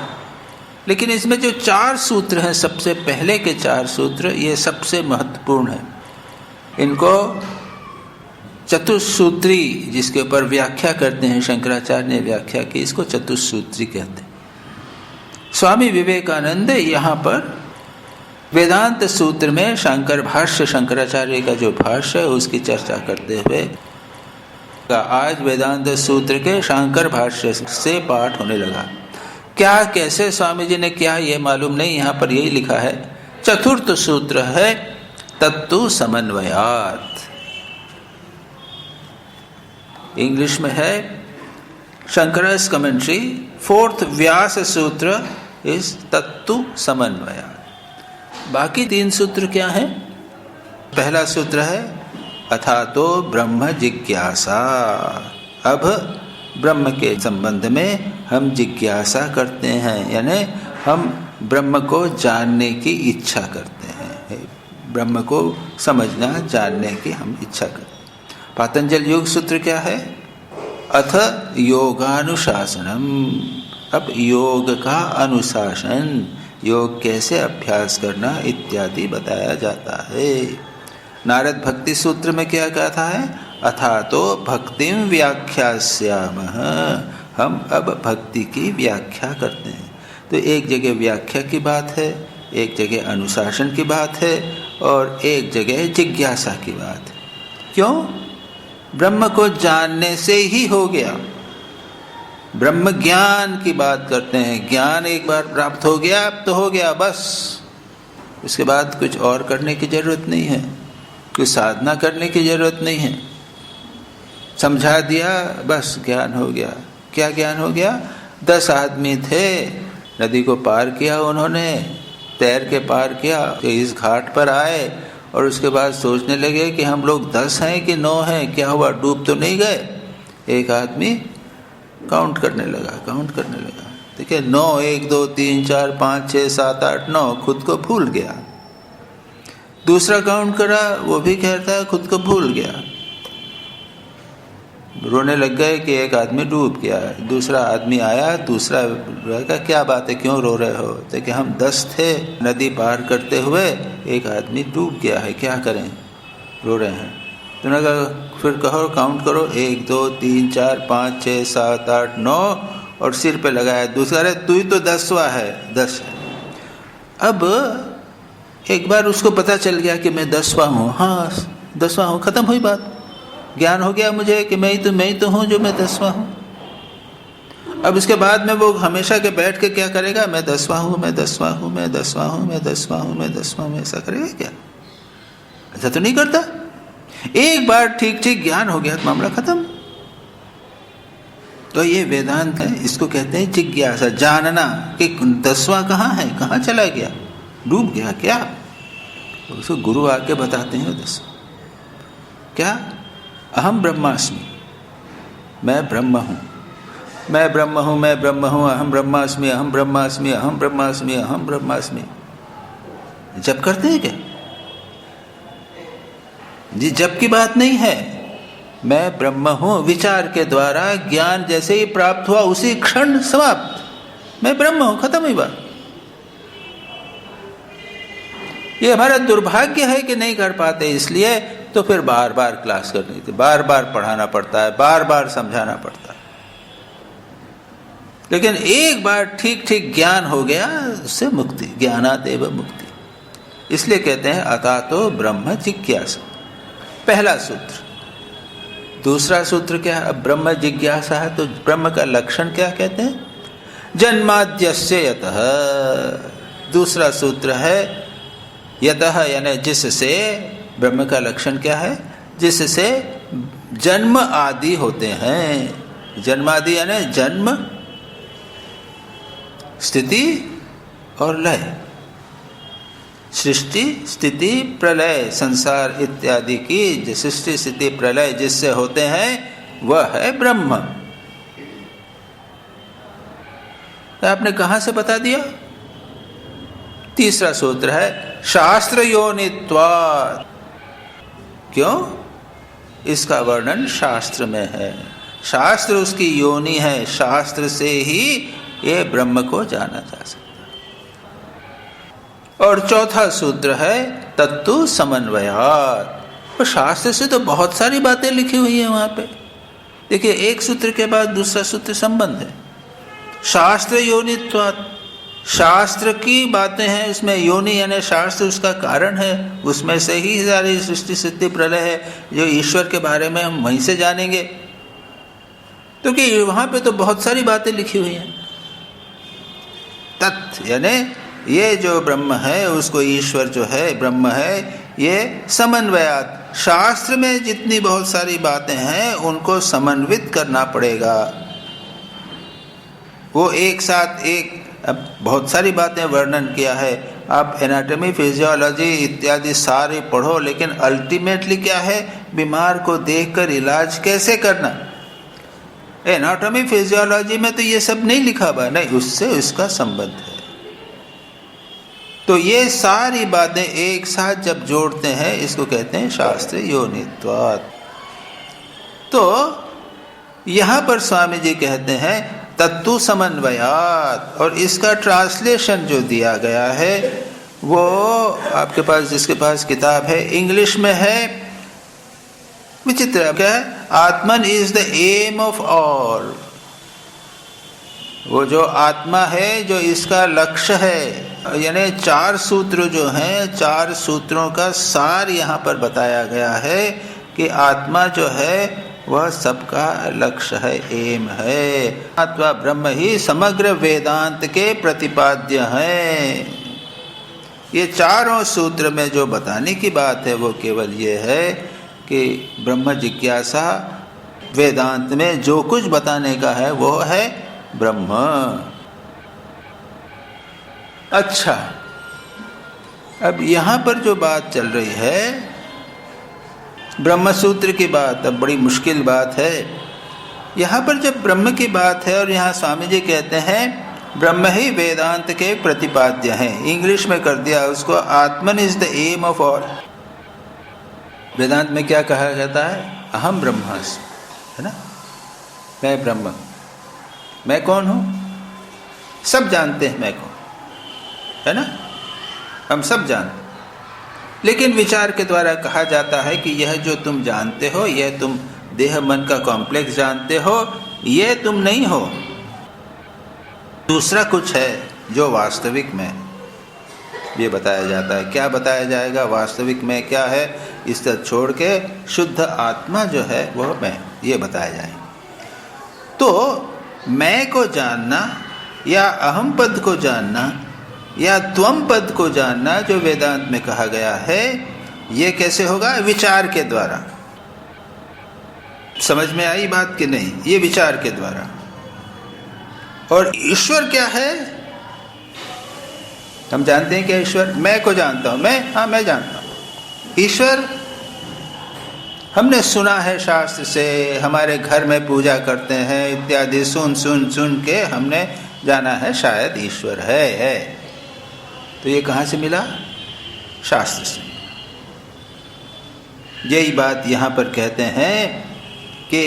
लेकिन इसमें जो 4 सूत्र हैं, सबसे पहले के 4 सूत्र, ये सबसे महत्वपूर्ण है। इनको चतुस्सूत्री, जिसके ऊपर व्याख्या करते हैं, शंकराचार्य ने व्याख्या की, इसको चतुस्सूत्री कहते हैं। स्वामी विवेकानंद यहाँ पर वेदांत सूत्र में शंकर भाष्य, शंकराचार्य का जो भाष्य है उसकी चर्चा करते हुए आज वेदांत सूत्र के शंकर भाष्य से पाठ होने लगा। क्या कैसे स्वामी जी ने क्या ये मालूम नहीं, यहाँ पर यही लिखा है। चतुर्थ सूत्र है तत्तु समन्वयात्, इंग्लिश में है शंकरस कमेंट्री, फोर्थ व्यास सूत्र इस तत्तु समन्वयात्। बाकी 3 सूत्र क्या है? पहला सूत्र है अथातो ब्रह्म जिज्ञासा, अब ब्रह्म के संबंध में हम जिज्ञासा करते हैं, यानी हम ब्रह्म को जानने की इच्छा करते हैं, ब्रह्म को समझना जानने की हम इच्छा करते हैं। पातंजल योग सूत्र क्या है? अथ योगानुशासनम, अब योग का अनुशासन, योग कैसे अभ्यास करना इत्यादि बताया जाता है। नारद भक्ति सूत्र में क्या कहता है? अथातो भक्तिम व्याख्यास्यामः, हम अब भक्ति की व्याख्या करते हैं। तो एक जगह व्याख्या की बात है, एक जगह अनुशासन की बात है, और एक जगह जिज्ञासा की बात है। क्यों? ब्रह्म को जानने से ही हो गया, ब्रह्म ज्ञान की बात करते हैं। ज्ञान एक बार प्राप्त हो गया, अब तो हो गया बस, उसके बाद कुछ और करने की जरूरत नहीं है, कुछ साधना करने की जरूरत नहीं है। समझा दिया, बस ज्ञान हो गया। क्या ज्ञान हो गया? 10 आदमी थे, नदी को पार किया उन्होंने, तैर के पार किया, तो इस घाट पर आए और उसके बाद सोचने लगे कि हम लोग 10 हैं कि 9 हैं, क्या हुआ, डूब तो नहीं गए। एक आदमी काउंट करने लगा, देखिए 9, 1 2 3 4 5 6 7 8 9, खुद को भूल गया। दूसरा काउंट करा, वो भी कहता है खुद को भूल गया। रोने लग गए कि एक आदमी डूब गया। दूसरा आदमी आया, दूसरा कहा क्या बात है, क्यों रो रहे हो? तो कि हम 10 थे, नदी पार करते हुए एक आदमी डूब गया है, क्या करें, रो रहे हैं। तो उन्होंने कहा फिर कहो, काउंट करो, 1 2 3 4 5 6 7 8 9, और सिर पे लगाया। दूसरा, अरे तू ही तो 10वां है, 10 है। अब एक बार उसको पता चल गया कि मैं 10वां हूँ, हाँ 10वां हूँ, खत्म हुई बात। ज्ञान हो गया मुझे कि मैं ही तो हूँ जो मैं 10वां हूँ। अब इसके बाद में वो हमेशा के बैठ के क्या करेगा, मैं 10वां हूँ, मैं 10वां हूँ, मैं 10वां हूँ, मैं 10वां हूँ, मैं 10वां हूँ, ऐसा करेगा क्या? ऐसा तो नहीं करता। एक बार ठीक ठीक ज्ञान हो गया तो मामला खत्म। तो ये वेदांत है, इसको कहते हैं जिज्ञासा, जानना कि 10वां कहाँ है, कहाँ चला गया, डूब गया क्या? उसको गुरु आके बताते हैं 10 क्या, अहम ब्रह्मास्मि, मैं ब्रह्म हूँ, मैं ब्रह्म हूँ, मैं ब्रह्म हूँ, अहम ब्रह्मास्मि, अहम ब्रह्मास्मि, अहम ब्रह्मास्मि, अहम ब्रह्मास्मि। जप करते हैं क्या जी? जप की बात नहीं है, मैं ब्रह्म हूँ विचार के द्वारा ज्ञान जैसे ही प्राप्त हुआ उसी क्षण समाप्त, मैं ब्रह्म हूँ, खत्म हुई बात। ये हमारा दुर्भाग्य है कि नहीं कर पाते, इसलिए तो फिर बार बार क्लास करनी थी, बार बार पढ़ाना पड़ता है, बार बार समझाना पड़ता है। लेकिन एक बार ठीक ठीक ज्ञान हो गया, उससे मुक्ति, ज्ञानादेव मुक्ति। इसलिए कहते हैं अथातो ब्रह्म जिज्ञासा, पहला सूत्र। दूसरा सूत्र क्या है? अब ब्रह्म जिज्ञासा है तो ब्रह्म का लक्षण क्या कहते हैं? जन्माद्यस्य यतः। दूसरा सूत्र है यतः, यानी जिससे, ब्रह्म का लक्षण क्या है? जिससे जन्म आदि होते हैं। जन्मादि यानी जन्म, स्थिति और लय, सृष्टि स्थिति प्रलय, संसार इत्यादि की सृष्टि स्थिति प्रलय जिससे होते हैं वह है ब्रह्म। तो आपने कहां से बता दिया? तीसरा सूत्र है शास्त्र योनित्वात्। क्यों? इसका वर्णन शास्त्र में है, शास्त्र उसकी योनि है, शास्त्र से ही ये ब्रह्म को जाना जा सकता है। और चौथा सूत्र है तत्तु समन्वयात्। और शास्त्र से तो बहुत सारी बातें लिखी हुई है वहां पे। देखिए, एक सूत्र के बाद दूसरा सूत्र संबंध है। शास्त्र योनित्वात्, शास्त्र की बातें हैं, उसमें योनि यानी शास्त्र उसका कारण है, उसमें से ही सारी सृष्टि स्थिति प्रलय है, जो ईश्वर के बारे में हम वहीं से जानेंगे। तो कि वहां पे तो बहुत सारी बातें लिखी हुई हैं। तत् यानी ये जो ब्रह्म है उसको ईश्वर जो है ब्रह्म है, ये समन्वयात, शास्त्र में जितनी बहुत सारी बातें हैं उनको समन्वित करना पड़ेगा। वो एक साथ एक, अब बहुत सारी बातें वर्णन किया है, आप एनाटॉमी फिजियोलॉजी इत्यादि सारे पढ़ो, लेकिन अल्टीमेटली क्या है, बीमार को देखकर इलाज कैसे करना। एनाटॉमी फिजियोलॉजी में तो ये सब नहीं लिखा हुआ, नहीं, उससे उसका संबंध है। तो ये सारी बातें एक साथ जब जोड़ते हैं इसको कहते हैं शास्त्र योनित्वात्। तो यहां पर स्वामी जी कहते हैं तत्तु समन्वयात्, और इसका ट्रांसलेशन जो दिया गया है वो आपके पास, जिसके पास किताब है, इंग्लिश में है, विचित्र क्या है, Atman is the aim of all. वो जो आत्मा है जो इसका लक्ष्य है, यानी 4 सूत्र जो हैं, 4 सूत्रों का सार यहाँ पर बताया गया है कि आत्मा जो है वह सबका लक्ष्य है, एम है। अथवा ब्रह्म ही समग्र वेदांत के प्रतिपाद्य है। ये चारों सूत्र में जो बताने की बात है वो केवल ये है कि ब्रह्म जिज्ञासा, वेदांत में जो कुछ बताने का है वो है ब्रह्म। अच्छा, अब यहाँ पर जो बात चल रही है ब्रह्म सूत्र की बात, अब बड़ी मुश्किल बात है। यहाँ पर जब ब्रह्म की बात है और यहाँ स्वामी जी कहते हैं ब्रह्म ही वेदांत के प्रतिपाद्य हैं, इंग्लिश में कर दिया उसको, Atman is the aim of all. Vedanta में क्या कहा जाता है, अहम ब्रह्मास्मि, है ना, मैं ब्रह्म। मैं कौन हूँ, सब जानते हैं मैं कौन, है ना, हम सब जानते। लेकिन विचार के द्वारा कहा जाता है कि यह जो तुम जानते हो, यह तुम देह मन का कॉम्प्लेक्स जानते हो, यह तुम नहीं हो, दूसरा कुछ है जो वास्तविक में, ये बताया जाता है। क्या बताया जाएगा, वास्तविक में क्या है, इस तरह छोड़ के शुद्ध आत्मा जो है वह मैं, ये बताया जाएगा। तो मैं को जानना या अहम पद को जानना या त्वम पद को जानना जो वेदांत में कहा गया है, ये कैसे होगा, विचार के द्वारा। समझ में आई बात कि नहीं, ये विचार के द्वारा। और ईश्वर क्या है, हम जानते हैं क्या ईश्वर, मैं को जानता हूं, मैं, हाँ मैं जानता हूं। ईश्वर हमने सुना है शास्त्र से, हमारे घर में पूजा करते हैं इत्यादि, सुन सुन सुन के हमने जाना है शायद ईश्वर है। तो ये कहाँ से मिला, शास्त्र से। यही बात यहाँ पर कहते हैं कि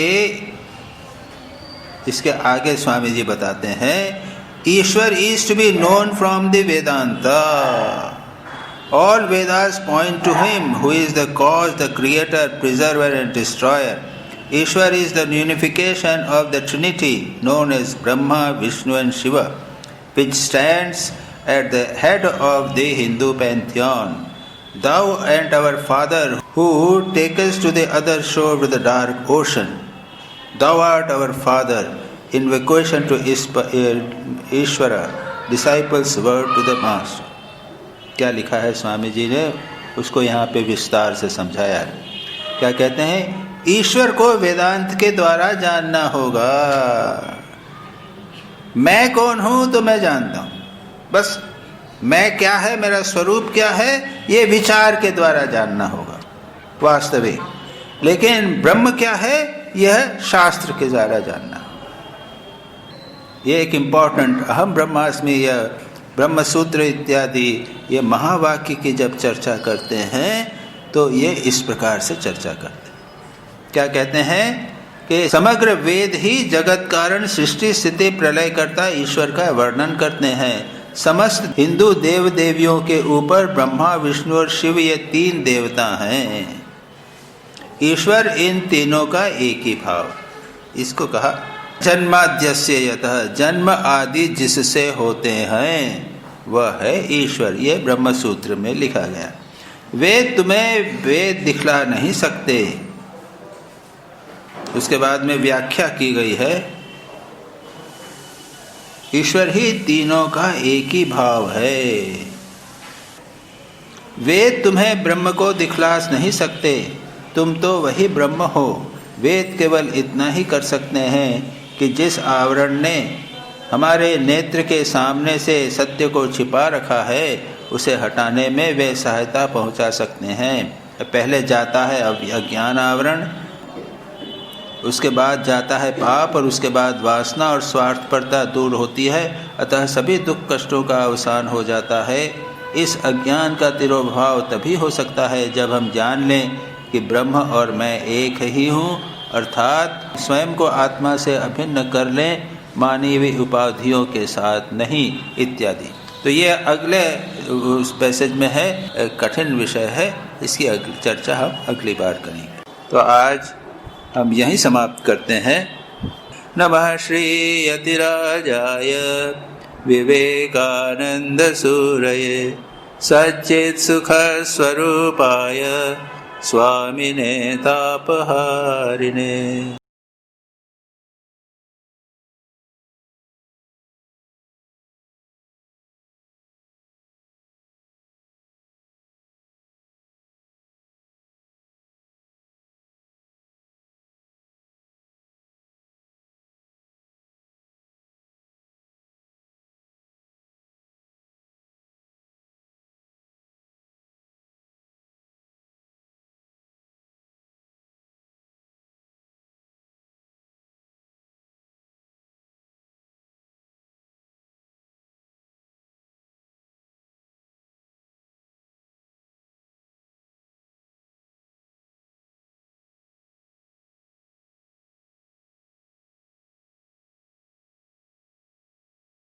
इसके आगे स्वामी जी बताते हैं, Ishwar is to be known from the Vedanta. All Vedas point to him who is the cause, the creator, preserver and destroyer. Ishwar is the unification of the trinity known as Brahma, Vishnu and Shiva, which stands at the head of the Hindu pantheon. Thou art our Father who takest to the other shore of the dark ocean. Thou art our Father. Invocation to Ishvara, disciples word to the Master. क्या लिखा है स्वामी जी ने, उसको यहाँ पे विस्तार से समझाया है। क्या कहते हैं, ईश्वर को वेदांत के द्वारा जानना होगा। मैं कौन हूँ तो मैं जानता हूँ, बस मैं क्या है, मेरा स्वरूप क्या है, ये विचार के द्वारा जानना होगा वास्तविक। लेकिन ब्रह्म क्या है, यह शास्त्र के द्वारा जानना। ये एक इम्पॉर्टेंट, अहम ब्रह्मास्मि या ब्रह्म सूत्र इत्यादि ये महावाक्य की जब चर्चा करते हैं तो ये इस प्रकार से चर्चा करते हैं। क्या कहते हैं कि समग्र वेद ही जगत कारण, सृष्टि, स्थिति, प्रलय करता ईश्वर का वर्णन करते हैं। समस्त हिंदू देव देवियों के ऊपर ब्रह्मा, विष्णु और शिव ये 3 देवता हैं। ईश्वर इन तीनों का एक ही भाव, इसको कहा जन्माद्यस्य यतः, जन्म आदि जिससे होते हैं वह है ईश्वर। ये ब्रह्म सूत्र में लिखा गया। वेद तुम्हें वेद दिखला नहीं सकते। उसके बाद में व्याख्या की गई है ईश्वर ही तीनों का एक ही भाव है। वेद तुम्हें ब्रह्म को दिखला नहीं सकते, तुम तो वही ब्रह्म हो। वेद केवल इतना ही कर सकते हैं कि जिस आवरण ने हमारे नेत्र के सामने से सत्य को छिपा रखा है उसे हटाने में वे सहायता पहुंचा सकते हैं। पहले जाता है अज्ञान आवरण, उसके बाद जाता है पाप और उसके बाद वासना और स्वार्थपरता दूर होती है। अतः सभी दुख कष्टों का अवसान हो जाता है। इस अज्ञान का तिरोभाव तभी हो सकता है जब हम जान लें कि ब्रह्म और मैं एक ही हूँ, अर्थात स्वयं को आत्मा से अभिन्न कर लें, मानवीय उपाधियों के साथ नहीं, इत्यादि। तो ये अगले उस पैसेज में है, कठिन विषय है, इसकी अगली चर्चा हम अगली बार करेंगे। तो आज हम यहीं समाप्त करते हैं। नमः श्री यतिराजाय विवेकानंद सूरये सच्चित् सुख स्वरूपाय स्वामिने तापहारिणे।